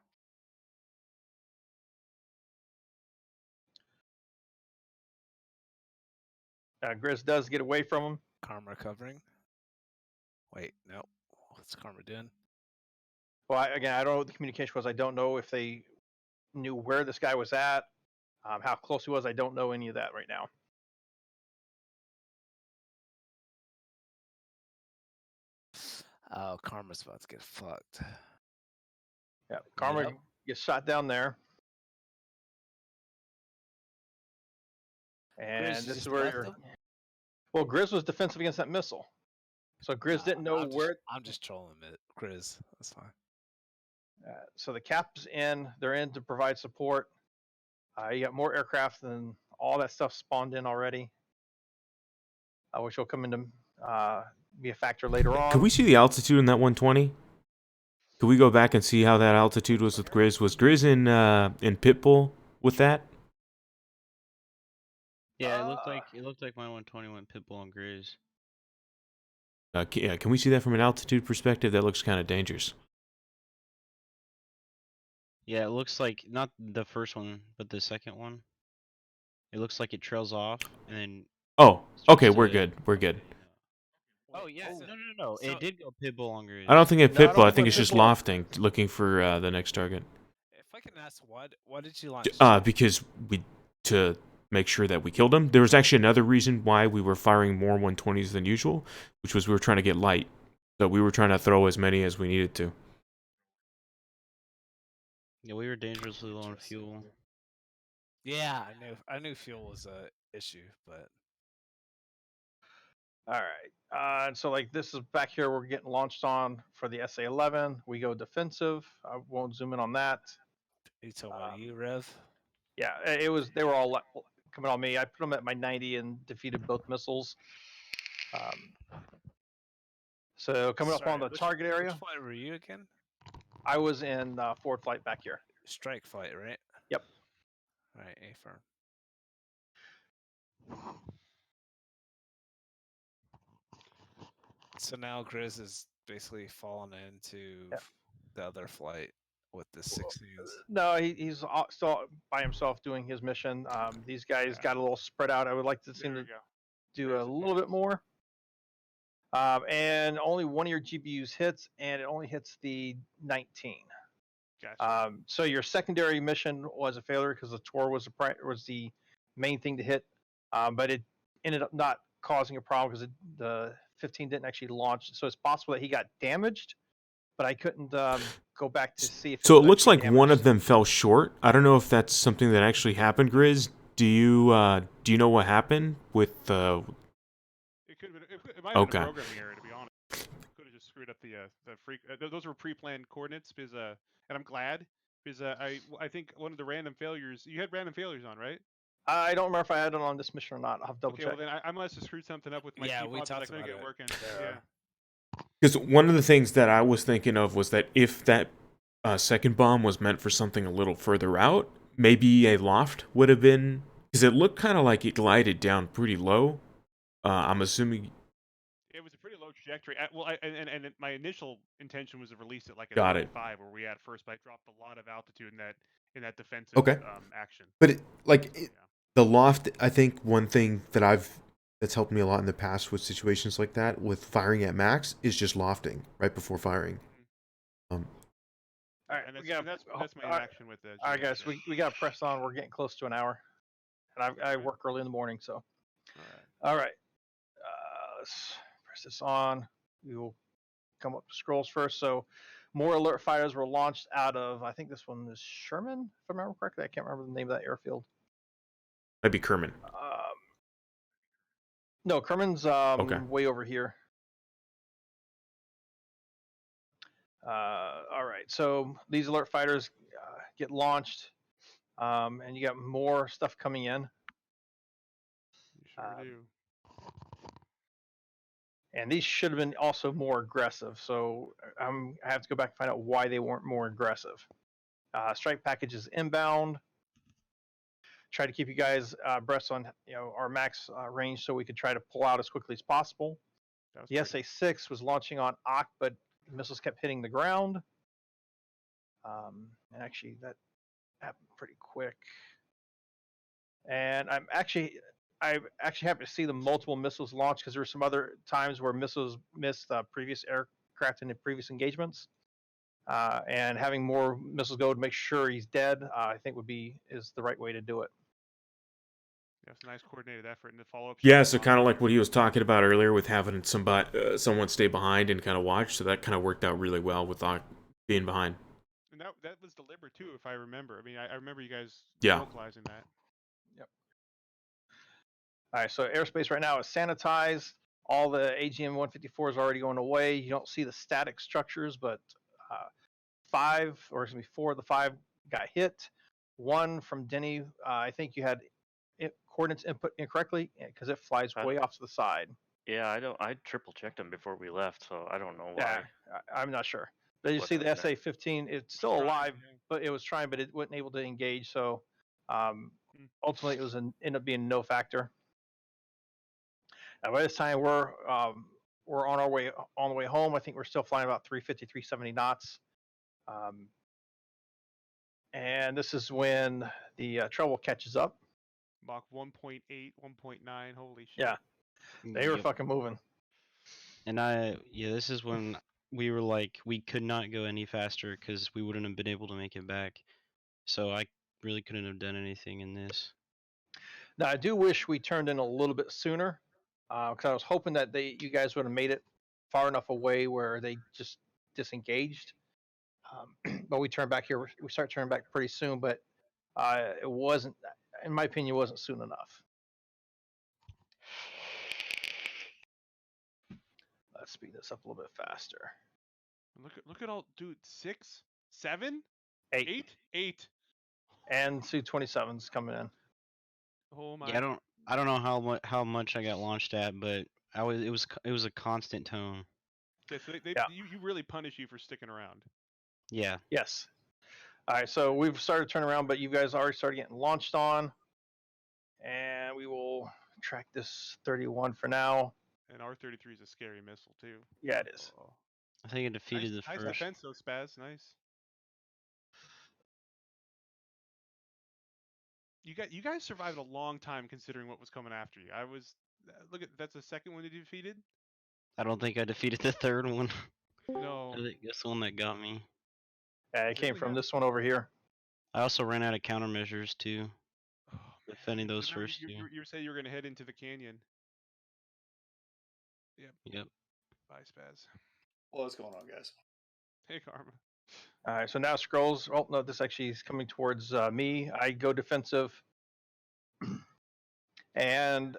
Grizz does get away from him. Karma recovering. Wait, no. What's Karma doing? Well, again, I don't know what the communication was. I don't know if they knew where this guy was at, how close he was. I don't know any of that right now. Oh, Karma's about to get fucked. Yeah, Karma Yep. gets shot down there. And Grizz, you this is just where left him? well, Grizz was defensive against that missile. So Grizz didn't know where. I'm just trolling it, Grizz. That's fine. So the cap's in. They're in to provide support. You got more aircraft and all that stuff spawned in already, which will come into be a factor later on. Could we see the altitude in that 120? Could we go back and see how that altitude was with Grizz? Was Grizz in Pitbull with that? Yeah, it looked like my 120 went Pitbull and Grizz. Can we see that from an altitude perspective? That looks kind of dangerous. Yeah, it looks like not the first one, but the second one. It looks like it trails off and then. Oh, starts okay, we're to- good. We're good. Oh yeah, so- no. so- It did go Pitbull on Grizz. I don't think it's No, I don't Pitbull. I think think it it's went just Pitbull. lofting, looking for the next target. If I can ask, why did you launch? Because to make sure that we killed him. There was actually another reason why we were firing more 120s than usual, which was we were trying to get light. So we were trying to throw as many as we needed to. Yeah, we were dangerously low on fuel. Yeah, I knew fuel was a issue, but All right. So like this is back here. We're getting launched on for the SA-11. We go defensive. I won't zoom in on that. you talking about you, Rev? Yeah, it was. They were all coming on me. I put them at my 90 and defeated both missiles. So coming up on the target area, Which flight were you again? I was in forward flight back here. Strike flight, right? Yep. All right, A firm. So now Grizz is basically fallen into Yep. the other flight with the 16s. No, he's still by himself doing his mission. These guys got a little spread out. I would like to see them do a little bit more. And only one of your GPUs hits, and it only hits the 19. Gotcha. So your secondary mission was a failure because the Tor was the main thing to hit, but it ended up not causing a problem because the 15 didn't actually launch. So it's possible that he got damaged, but I couldn't go back to see if. So it was looks actually like one damaged. of them fell short. I don't know if that's something that actually happened, Grizz. Do you know what happened with the? It could have been. It might have been Okay. a programming error, to be honest. Could have just screwed up the free. Those were pre-planned coordinates because and I'm glad because I think one of the random failures you had random failures on, right? I don't remember if I had it on this mission or not. I'll have to double Okay, check. well then I must have screwed something up with my Yeah, key we fobs 'cause I talked couldn't about get it it. working. Yeah. Yeah. Because one of the things that I was thinking of was that if that second bomb was meant for something a little further out, maybe a loft would have been. Because it looked kind of like it glided down pretty low. I'm assuming. It was a pretty low trajectory. And my initial intention was to release it like a Got it. 35 where we had first, but I dropped a lot of altitude in that defensive Okay. action. But Yeah. the loft, I think one thing that's helped me a lot in the past with situations like that, with firing at max, is just lofting right before firing. All right, And we got, that's my all right, interaction with the. all right, guys, we got to press on. We're getting close to an hour, and I work early in the morning, so. All right. All right, let's press this on. We will come up to scrolls first. So, more alert fighters were launched out of. I think this one is Sherman, if I remember correctly. I can't remember the name of that airfield. Might be Kerman. No, Kerman's Okay. way over here. All right, so these alert fighters get launched, and you got more stuff coming in. You sure do. And these should have been also more aggressive. So I have to go back and find out why they weren't more aggressive. Strike package is inbound. try to keep you guys abreast on our max range, so we could try to pull out as quickly as possible. That was The pretty- SA-6 was launching on Oct, but missiles kept hitting the ground. And actually, that happened pretty quick. And I actually happy to see the multiple missiles launch, because there were some other times where missiles missed previous aircraft in the previous engagements. And having more missiles go to make sure he's dead, I think is the right way to do it. Yeah, it's a nice coordinated effort and the follow up. Yeah, so kind of like what he was talking about earlier with having someone stay behind and kind of watch. So that kind of worked out really well with being behind. And that was deliberate too, if I remember. I mean, I remember you guys Yeah. vocalizing that. Yep. All right, so airspace right now is sanitized. All the AGM-154 is already going away. You don't see the static structures, but 4 of the 5 got hit. One from Denny, I think you had coordinates input incorrectly, because it flies way off to the side. Yeah, I triple checked them before we left, so I don't know why. Yeah, I'm not sure. But you What see the happened there? SA-15, it's still trying, alive, yeah. but it was trying, but it wasn't able to engage. So Hmm. ultimately, it ended up being no factor. Now, by this time, we're on the way home. I think we're still flying about 350, 370 knots. And this is when the trouble catches up. Mach 1.8, 1.9. Holy shit. Yeah, they were Yep. fucking moving. And this is when we were like, we could not go any faster because we wouldn't have been able to make it back. So I really couldn't have done anything in this. Now, I do wish we turned in a little bit sooner, because I was hoping that you guys would have made it far enough away where they just disengaged. But we turned back here. We start turning back pretty soon, but it wasn't, in my opinion, it wasn't soon enough. Let's speed this up a little bit faster. Look at all, dude. 6, 7, 8, 8. and Su-27's coming in. Oh my. Yeah, I don't know how much I got launched at, but it was a constant tone. Yeah, so Yeah. you really punish you for sticking around. Yeah. Yes. All right, so we've started turning around, but you guys already started getting launched on, and we will track this 31 for now. And R-33 is a scary missile too. Yeah, it is. Oh. I think I defeated Nice, the nice first. defense though, Spaz. Nice. You guys survived a long time considering what was coming after you. Look at that's the second one that you defeated. I don't think I defeated the third one. No. I think that's the one that got me. Yeah, it came Really from not. this one over here. I also ran out of countermeasures too. Oh, Defending those remember first two. you said you were gonna head into the canyon. Yep. Bye, Spaz. What's going on, guys? Hey, Karma. All right, so now scrolls. Oh no, this actually is coming towards me. I go defensive, and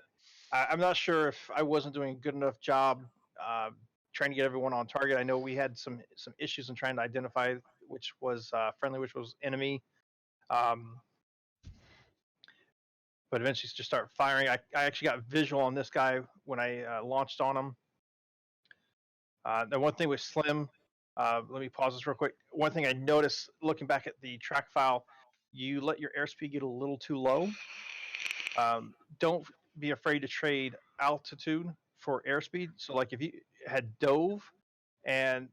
I'm not sure if I wasn't doing a good enough job trying to get everyone on target. I know we had some issues in trying to identify which was friendly, which was enemy. But eventually just start firing. I actually got visual on this guy when I launched on him. The one thing with Slim, let me pause this real quick. One thing I noticed looking back at the track file, you let your airspeed get a little too low. Don't be afraid to trade altitude for airspeed. So like if you had dove and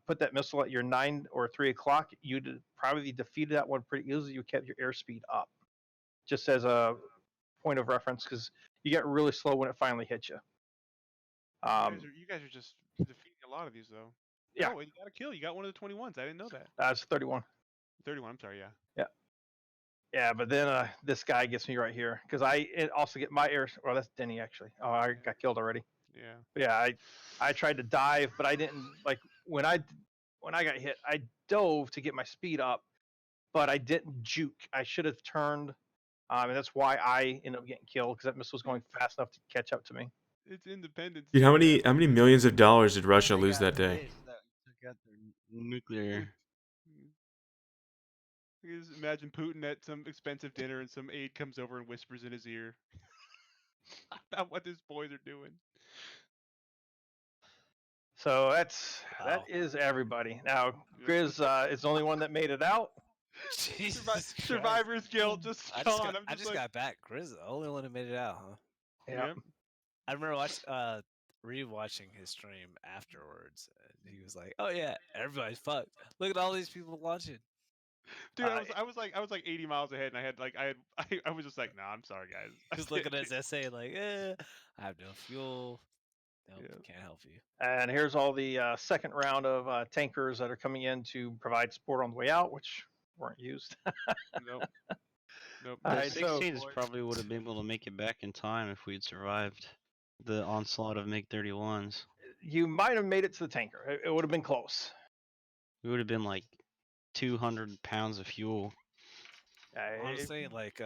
put that missile at your 9 or 3 o'clock, you'd probably defeated that one pretty easily. You kept your airspeed up, just as a point of reference, because you get really slow when it finally hits you. You guys are just defeating a lot of these though. Yeah. Oh, and you got a kill. You got one of the 21s. I didn't know that. That's 31. 31. I'm sorry. Yeah. Yeah, but then this guy gets me right here, because I also get my air. Well, that's Denny actually. Oh, I got killed already. Yeah. But yeah, I tried to dive, but I didn't like when I got hit. I dove to get my speed up, but I didn't juke. I should have turned, and that's why I ended up getting killed, because that missile was going fast enough to catch up to me. It's Independence. Dude, Day, man. how many millions of dollars did Russia They lose got that day? pissed that we took out their nuclear. You just imagine Putin at some expensive dinner and some aide comes over and whispers in his ear about what his boys are doing. So that is everybody. Now Grizz is the only one that made it out. Jesus Christ. Survivor's guilt just I gone. I'm I just just like, got back. Grizz, the only one who made it out, huh? Yeah. I remember rewatching his stream afterwards, and he was like, "Oh yeah, everybody's fucked. Look at all these people watching." dude, I was like 80 miles ahead, and I was just like, nah, I'm sorry, guys. I Just looking at can't- his essay like, I have no fuel. Nope, Yeah. can't help you. And here's all the second round of tankers that are coming in to provide support on the way out, which weren't used. Nope. Nope. All The right, so 16s probably would have been able to make it back in time if we'd survived the onslaught of MiG-31s. you might have made it to the tanker. It would have been close. We would have been like 200 pounds of fuel. Honestly, like,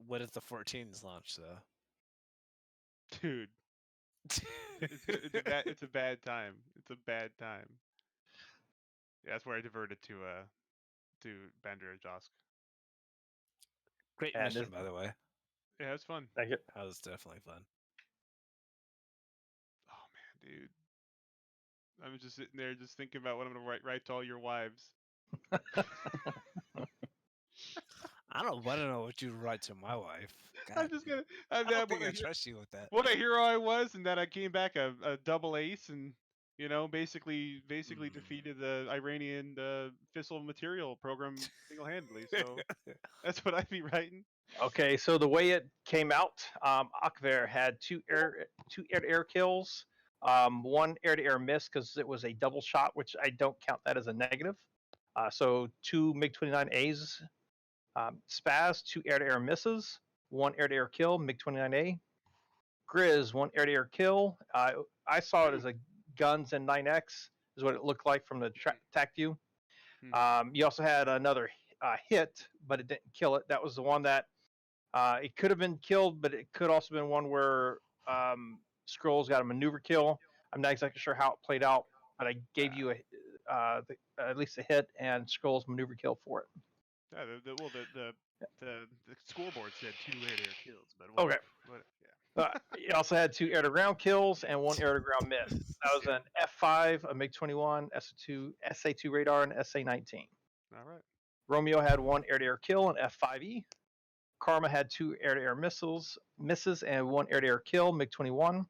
what if the 14s launched though? Dude, it's a bad time. It's a bad time. Yeah, that's where I diverted to Bandera Josk. Great And mission, this- by the way. Yeah, it was fun. Thank you. That was definitely fun. Oh man, dude. I'm just sitting there just thinking about what I'm gonna write to all your wives. I don't want to know what you write to my wife. I'm God, just dude. gonna. I don't what think a I he- trust you with that. what a hero I was, and that I came back a double ace, and basically defeated the Iranian fissile material program single-handedly. So that's what I'd be writing. Okay, so the way it came out, Akver had two air-to-air kills, one air-to-air miss because it was a double shot, which I don't count that as a negative. So two MiG-29As, Spaz, two air-to-air misses, one air-to-air kill, MiG-29A. Grizz, one air-to-air kill. I saw it as a guns and 9X is what it looked like from the attack view. You also had another hit, but it didn't kill it. That was the one that it could have been killed, but it could also been one where Scrolls got a maneuver kill. I'm not exactly sure how it played out, but I gave you at least a hit and Scrolls maneuver kill for it. Yeah, the scoreboard said 2 air-to-air kills, but Okay. yeah. You also had two air-to-ground kills and one air-to-ground miss. That was an F5, a MiG-21, SA2 radar, and SA-19. All right. Romeo had one air-to-air kill, an F5E. Karma had two air-to-air misses, and one air-to-air kill, MiG-21.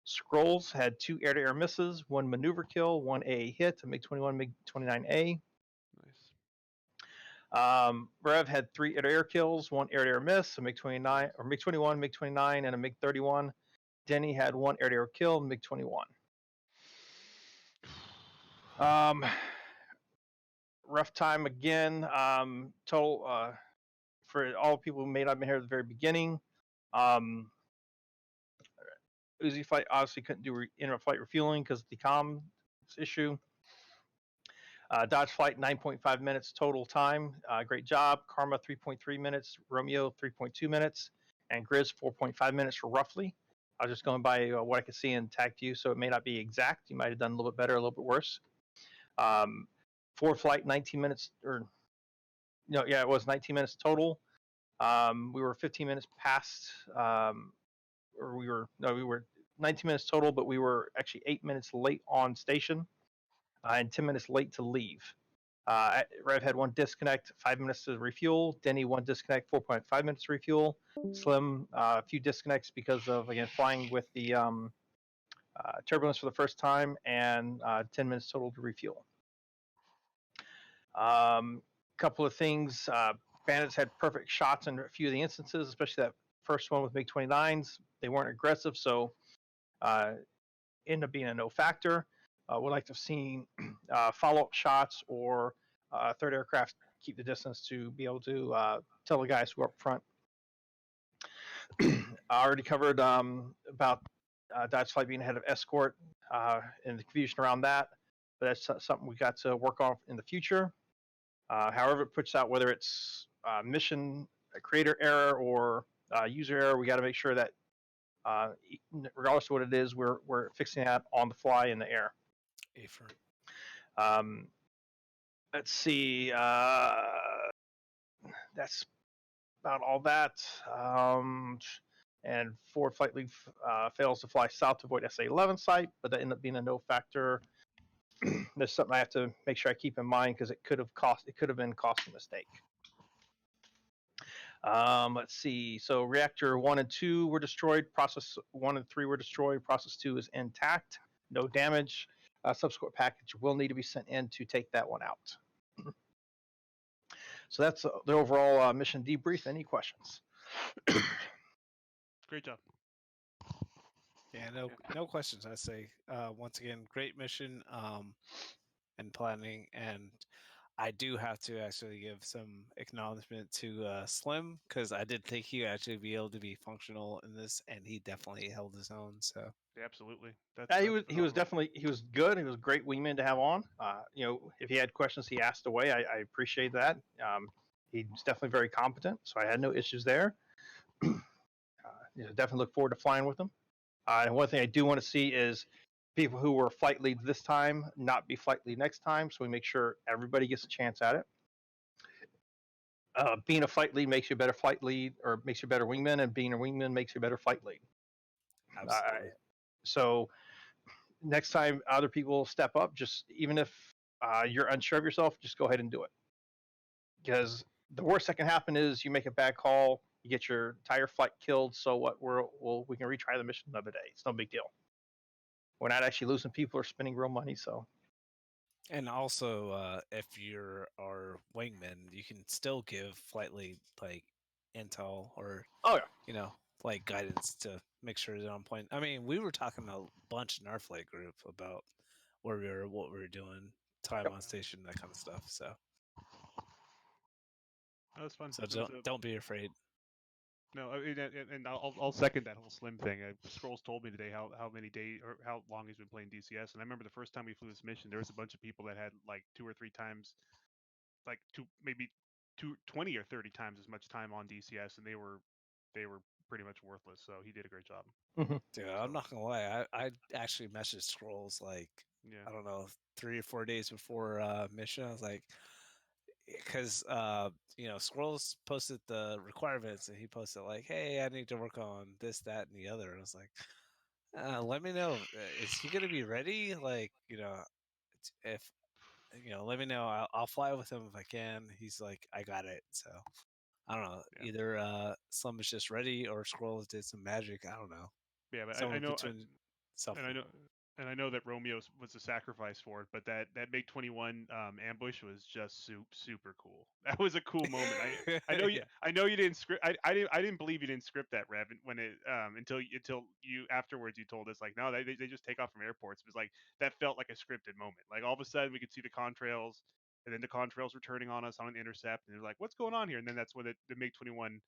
Scrolls had two air-to-air misses, one maneuver kill, one AA hit, a MiG-21, MiG-29A. Nice. Rev had three air-to-air kills, one air-to-air miss, a MiG-29 or MiG-21, MiG-29, and a MiG-31. Denny had one air-to-air kill, MiG-21. Rough time again. Total for all people who may not have been here at the very beginning. Uzi flight obviously couldn't do inter-flight refueling because of the comms issue. Dodge flight 9.5 minutes total time. Great job. Karma 3.3 minutes. Romeo 3.2 minutes. And Grizz 4.5 minutes roughly. I was just going by what I could see in tag view, so it may not be exact. You might have done a little bit better, a little bit worse. Forward flight 19 minutes, or no, yeah, it was 19 minutes total. We were 15 minutes past, or we were 19 minutes total, but we were actually 8 minutes late on station and 10 minutes late to leave. Rev had one disconnect, 5 minutes to refuel. Denny one disconnect, 4.5 minutes to refuel. Slim a few disconnects because of again flying with the turbulence for the first time, and 10 minutes total to refuel. Couple of things. Bandits had perfect shots in a few of the instances, especially that first one with MiG-29s. They weren't aggressive, so ended up being a no factor. Would like to have seen follow-up shots or third aircraft keep the distance to be able to tell the guys who are up front. I already covered about Dodge flight being ahead of escort and the confusion around that, but that's something we got to work on in the future. However it puts out, whether it's mission creator error or user error, we got to make sure that regardless of what it is, we're fixing that on the fly in the air. Let's see. That's about all that. And forward flight lead fails to fly south to avoid SA-11 site, but that ended up being a no factor. There's something I have to make sure I keep in mind because it could have been cost a mistake. Let's see. So reactor 1 and 2 were destroyed. Process 1 and 3 were destroyed. Process 2 is intact. No damage. Subsequent package will need to be sent in to take that one out. So that's the overall mission debrief. Any questions? Great job. Yeah, no questions. I say once again, great mission and planning, and I do have to actually give some acknowledgement to Slim because I did think he would actually be able to be functional in this, and he definitely held his own. So Yeah, absolutely. Yeah, he was phenomenal. definitely good. He was a great wingman to have on. If he had questions, he asked away. I appreciate that. He's definitely very competent, so I had no issues there. Definitely look forward to flying with him. And one thing I do want to see is people who were flight leads this time not be flight lead next time, so we make sure everybody gets a chance at it. Being a flight lead makes you a better flight lead, or makes you a better wingman, and being a wingman makes you a better flight lead. absolutely. So next time other people step up, just even if you're unsure of yourself, just go ahead and do it. Because the worst that can happen is you make a bad call, you get your entire flight killed. So what? We can retry the mission another day. It's no big deal. We're not actually losing people or spending real money. So And also, if you're our wingman, you can still give flight lead like intel or oh yeah, like guidance to make sure they're on point. I mean, we were talking a bunch in our flight group about where we were, what we were doing, time on station, that kind of stuff. So That was fun. So don't be afraid. No, and I'll second that whole Slim thing. Scrolls told me today how many days or how long he's been playing DCS, and I remember the first time we flew this mission, there was a bunch of people that had like 2 or 3 times, like 20 or 30 times as much time on DCS, and they were pretty much worthless. So he did a great job. Dude, I'm not gonna lie. I actually messaged Scrolls like Yeah. I don't know 3 or 4 days before mission. I was like, because Scrolls posted the requirements and he posted like, "Hey, I need to work on this, that, and the other." And I was like, "Let me know. Is he gonna be ready? Like, if let me know. I'll fly with him if I can." He's like, "I got it." So I don't know. Yeah. Either Slum is just ready or Scrolls did some magic. I don't know. Yeah, but I Somewhere know, between something. and I know that Romeo was a sacrifice for it, but that MiG 21 ambush was just super cool. That was a cool moment. I know you Yeah. I know you didn't script. I didn't believe you didn't script that, Rev, when it until you afterwards you told us like no, they just take off from airports. It was like that felt like a scripted moment. Like all of a sudden we could see the contrails, and then the contrails were turning on us on an intercept, and they're like, what's going on here? And then that's when the MiG 21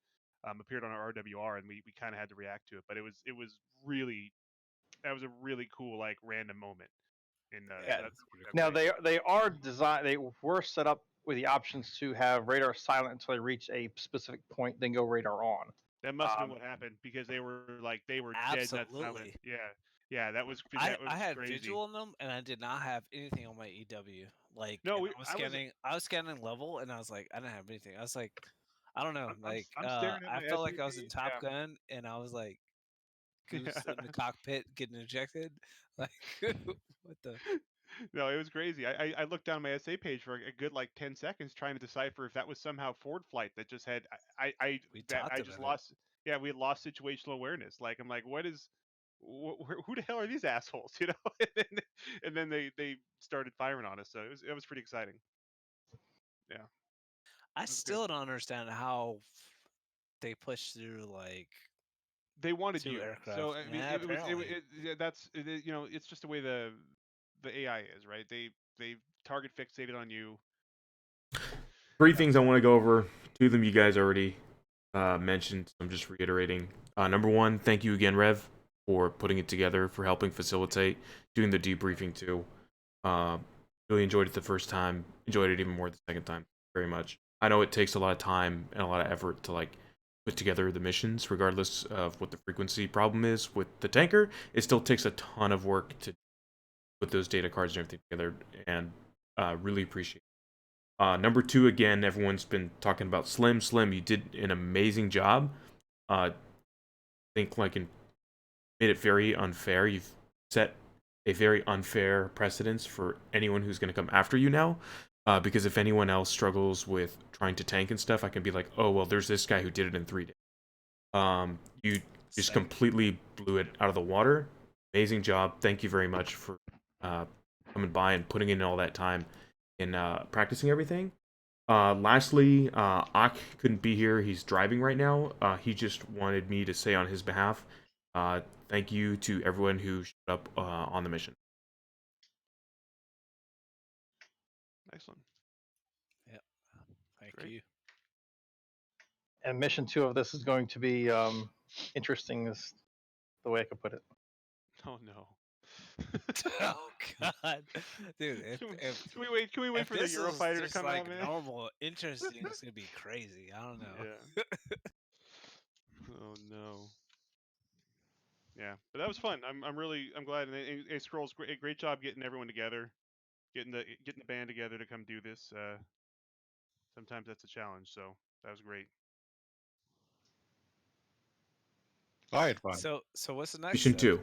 appeared on our RWR, and we kind of had to react to it. But it was really that was a really cool like random moment in Yeah. that Now fight. they are designed. They were set up with the options to have radar silent until they reach a specific point, then go radar on. That must have been what happened because they were dead nuts silent. Absolutely. Yeah, that was I had crazy. visual on them, and I did not have anything on my EW. Like, No, and I was scanning level, and I was like, I didn't have anything. I was like, I don't know. Like, I'm staring at I my felt like I was in SAP. Top Gun, and I was like, goose Yeah. in the cockpit getting ejected. Like, what the? No, it was crazy. I looked down my SA page for a good like 10 seconds trying to decipher if that was somehow forward flight that just had We that taught I them just in lost. Yeah, we had lost situational awareness. Like I'm like, what is who the hell are these assholes? You know, and then they started firing on us. So it was pretty exciting. Yeah, I it was good. still don't understand how they pushed through like They wanted 2 you. aircraft. So I mean, Yeah, apparently. yeah, that's it's just the way the AI is, right? They target fixated on you. 3 things I want to go over. 2 of them you guys already mentioned. I'm just reiterating. Number 1, thank you again, Rev, for putting it together, for helping facilitate, doing the debriefing too. Really enjoyed it the first time. Enjoyed it even more the second time. Very much. I know it takes a lot of time and a lot of effort to like put together the missions, regardless of what the frequency problem is with the tanker. It still takes a ton of work to put those data cards and everything together, and really appreciate it. Number 2, again, everyone's been talking about Slim. Slim, you did an amazing job. I think made it very unfair. You've set a very unfair precedence for anyone who's going to come after you now. Because if anyone else struggles with trying to tank and stuff, I can be like, oh well, there's this guy who did it in 3 days. You just Sick. completely blew it out of the water. Amazing job. Thank you very much for coming by and putting in all that time in practicing everything. Lastly, Ak couldn't be here. He's driving right now. He just wanted me to say on his behalf, thank you to everyone who showed up on the mission. Excellent. Thank Great. you. And mission 2 of this is going to be interesting, is the way I could put it. Oh no. Oh God, dude! Can we wait? Can we wait If for the this is Eurofighter to just come like out, man? normal, interesting, it's gonna be crazy. I don't know. Yeah. Oh no. Yeah, but that was fun. I'm glad. And Scrolls, great job getting everyone together, getting the band together to come do this. Sometimes that's a challenge, so that was great. I had fun. So what's the next Mission step? 2.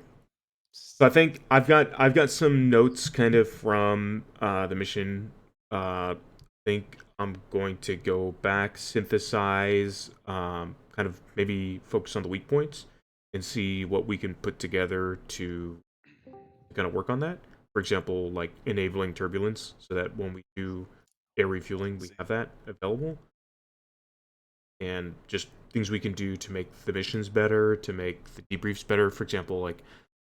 So I think I've got some notes kind of from the mission. I think I'm going to go back, synthesize, kind of maybe focus on the weak points, and see what we can put together to kind of work on that. For example, like enabling turbulence, so that when we do air refueling, we have that available, and just things we can do to make the missions better, to make the debriefs better. For example, like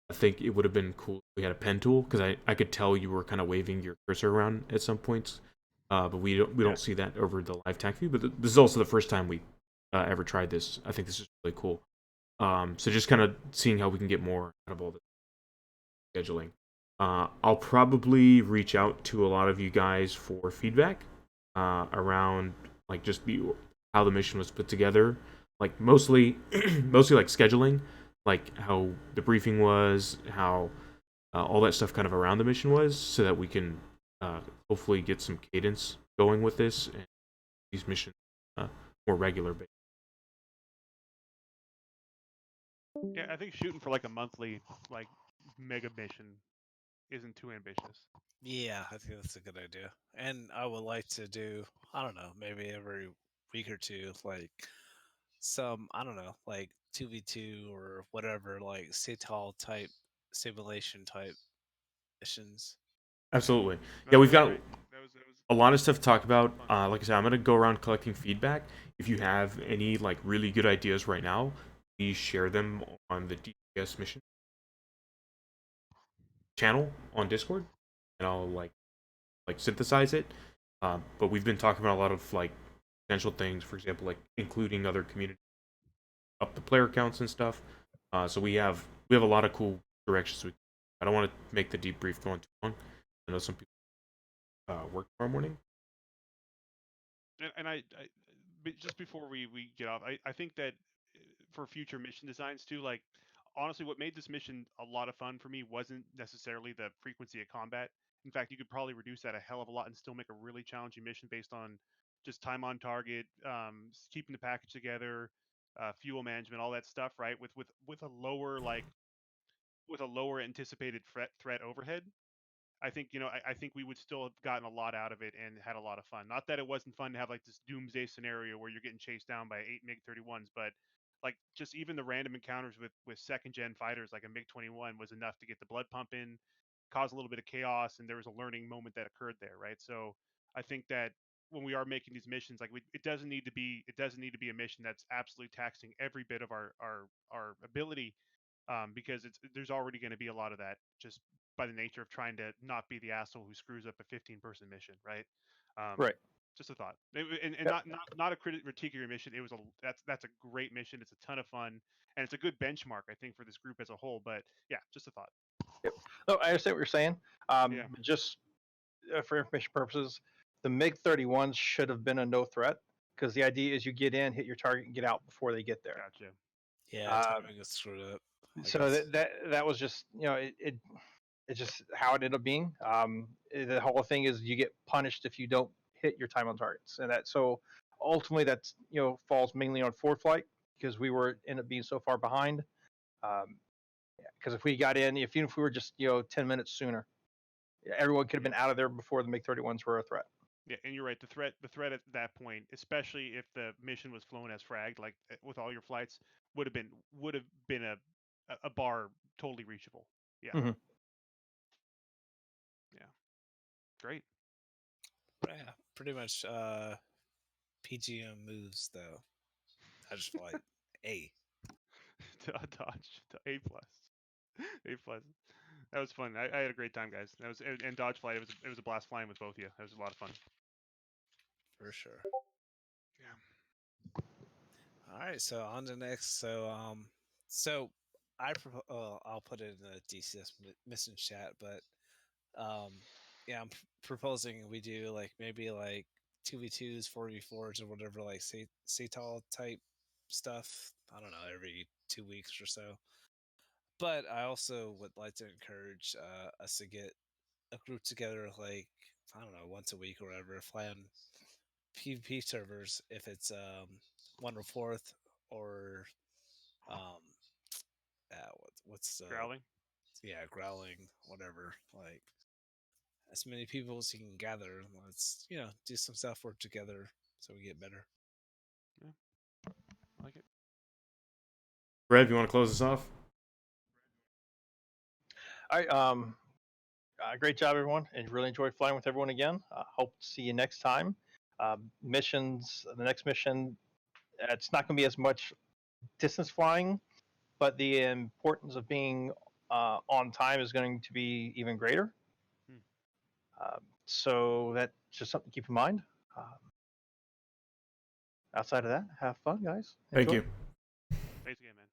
I think it would have been cool if we had a pen tool, because I could tell you were kind of waving your cursor around at some points, but we don't see that over the live tac view. But this is also the first time we ever tried this. I think this is really cool. So just kind of seeing how we can get more out of all the scheduling. I'll probably reach out to a lot of you guys for feedback around like just how the mission was put together, like mostly mostly like scheduling, like how the briefing was, how all that stuff kind of around the mission was, so that we can hopefully get some cadence going with this and these missions more regular. Yeah, I think shooting for like a monthly like mega mission isn't too ambitious. Yeah, I think that's a good idea. And I would like to do, I don't know, maybe every week or two, like some, I don't know, like 2v2 or whatever, like CTOL type simulation type missions. Absolutely. No, Yeah, that we've was got great. That was a lot of stuff to talk about. fun. Like I said, I'm gonna go around collecting feedback. If you have any like really good ideas right now, please share them on the DCS mission channel on Discord, and I'll like synthesize it. But we've been talking about a lot of like potential things. For example, like including other community up the player counts and stuff. So we have a lot of cool directions. I don't want to make the debrief going too long. I know some people work tomorrow morning. And but just before we get off, I think that for future mission designs too, like honestly, what made this mission a lot of fun for me wasn't necessarily the frequency of combat. In fact, you could probably reduce that a hell of a lot and still make a really challenging mission based on just time on target, keeping the package together, fuel management, all that stuff, right? With a lower with a lower anticipated threat overhead. I think I think we would still have gotten a lot out of it and had a lot of fun. Not that it wasn't fun to have like this doomsday scenario where you're getting chased down by 8 MiG-31s, but like just even the random encounters with second gen fighters like a MiG-21 was enough to get the blood pumping, cause a little bit of chaos, and there was a learning moment that occurred there, right? So I think that when we are making these missions, like it doesn't need to be a mission that's absolutely taxing every bit of our ability, because there's already going to be a lot of that just by the nature of trying to not be the asshole who screws up a 15-person mission, right? Right. Just a thought, and Yep. not a critique of your mission. It was that's a great mission. It's a ton of fun, and it's a good benchmark, I think, for this group as a whole. But yeah, just a thought. Yep. No, I understand what you're saying. Yeah. Just for information purposes, the MiG-31s should have been a no threat, because the idea is you get in, hit your target, and get out before they get there. Gotcha. Yeah, timing gets screwed up. I So guess. that was just it's just how it ended up being. The whole thing is you get punished if you don't hit your time on targets, and that so ultimately that's falls mainly on Ford Flight, because we were end up being so far behind. Um, Because if we got in, even if we were just 10 minutes sooner, everyone could have been out of there before the MiG-31s were a threat. Yeah, and you're right. The threat at that point, especially if the mission was flown as fragged, like with all your flights, would have been a bar totally reachable. Yeah. Mhm. Yeah. Great. Yeah, pretty much PGM moves though. I just feel like A. Dodge A plus. A plus. That was fun. I had a great time, guys. That was and Dodge Flight. It was a blast flying with both of you. That was a lot of fun. For sure. Yeah. All right, so on to next. So I'll put it in the DCS mission chat, but yeah, I'm proposing we do like maybe like 2v2s, 4v4s, or whatever, like CTAL type stuff. I don't know, every 2 weeks or so. But I also would like to encourage us to get a group together, like I don't know, once a week or whatever, fly on PvP servers if it's 1/4 or um what's the Growling. growling, whatever, like as many people as you can gather. Let's do some stuff, work together so we get better. Yeah, I like it. Rev, you want to close us off? All right. Great job, everyone, and really enjoyed flying with everyone again. Hope to see you next time. Missions, the next mission, it's not going to be as much distance flying, but the importance of being on time is going to be even greater. So that's just something to keep in mind. Outside of that, have fun, guys. Thank Enjoy. you. Thanks again, man.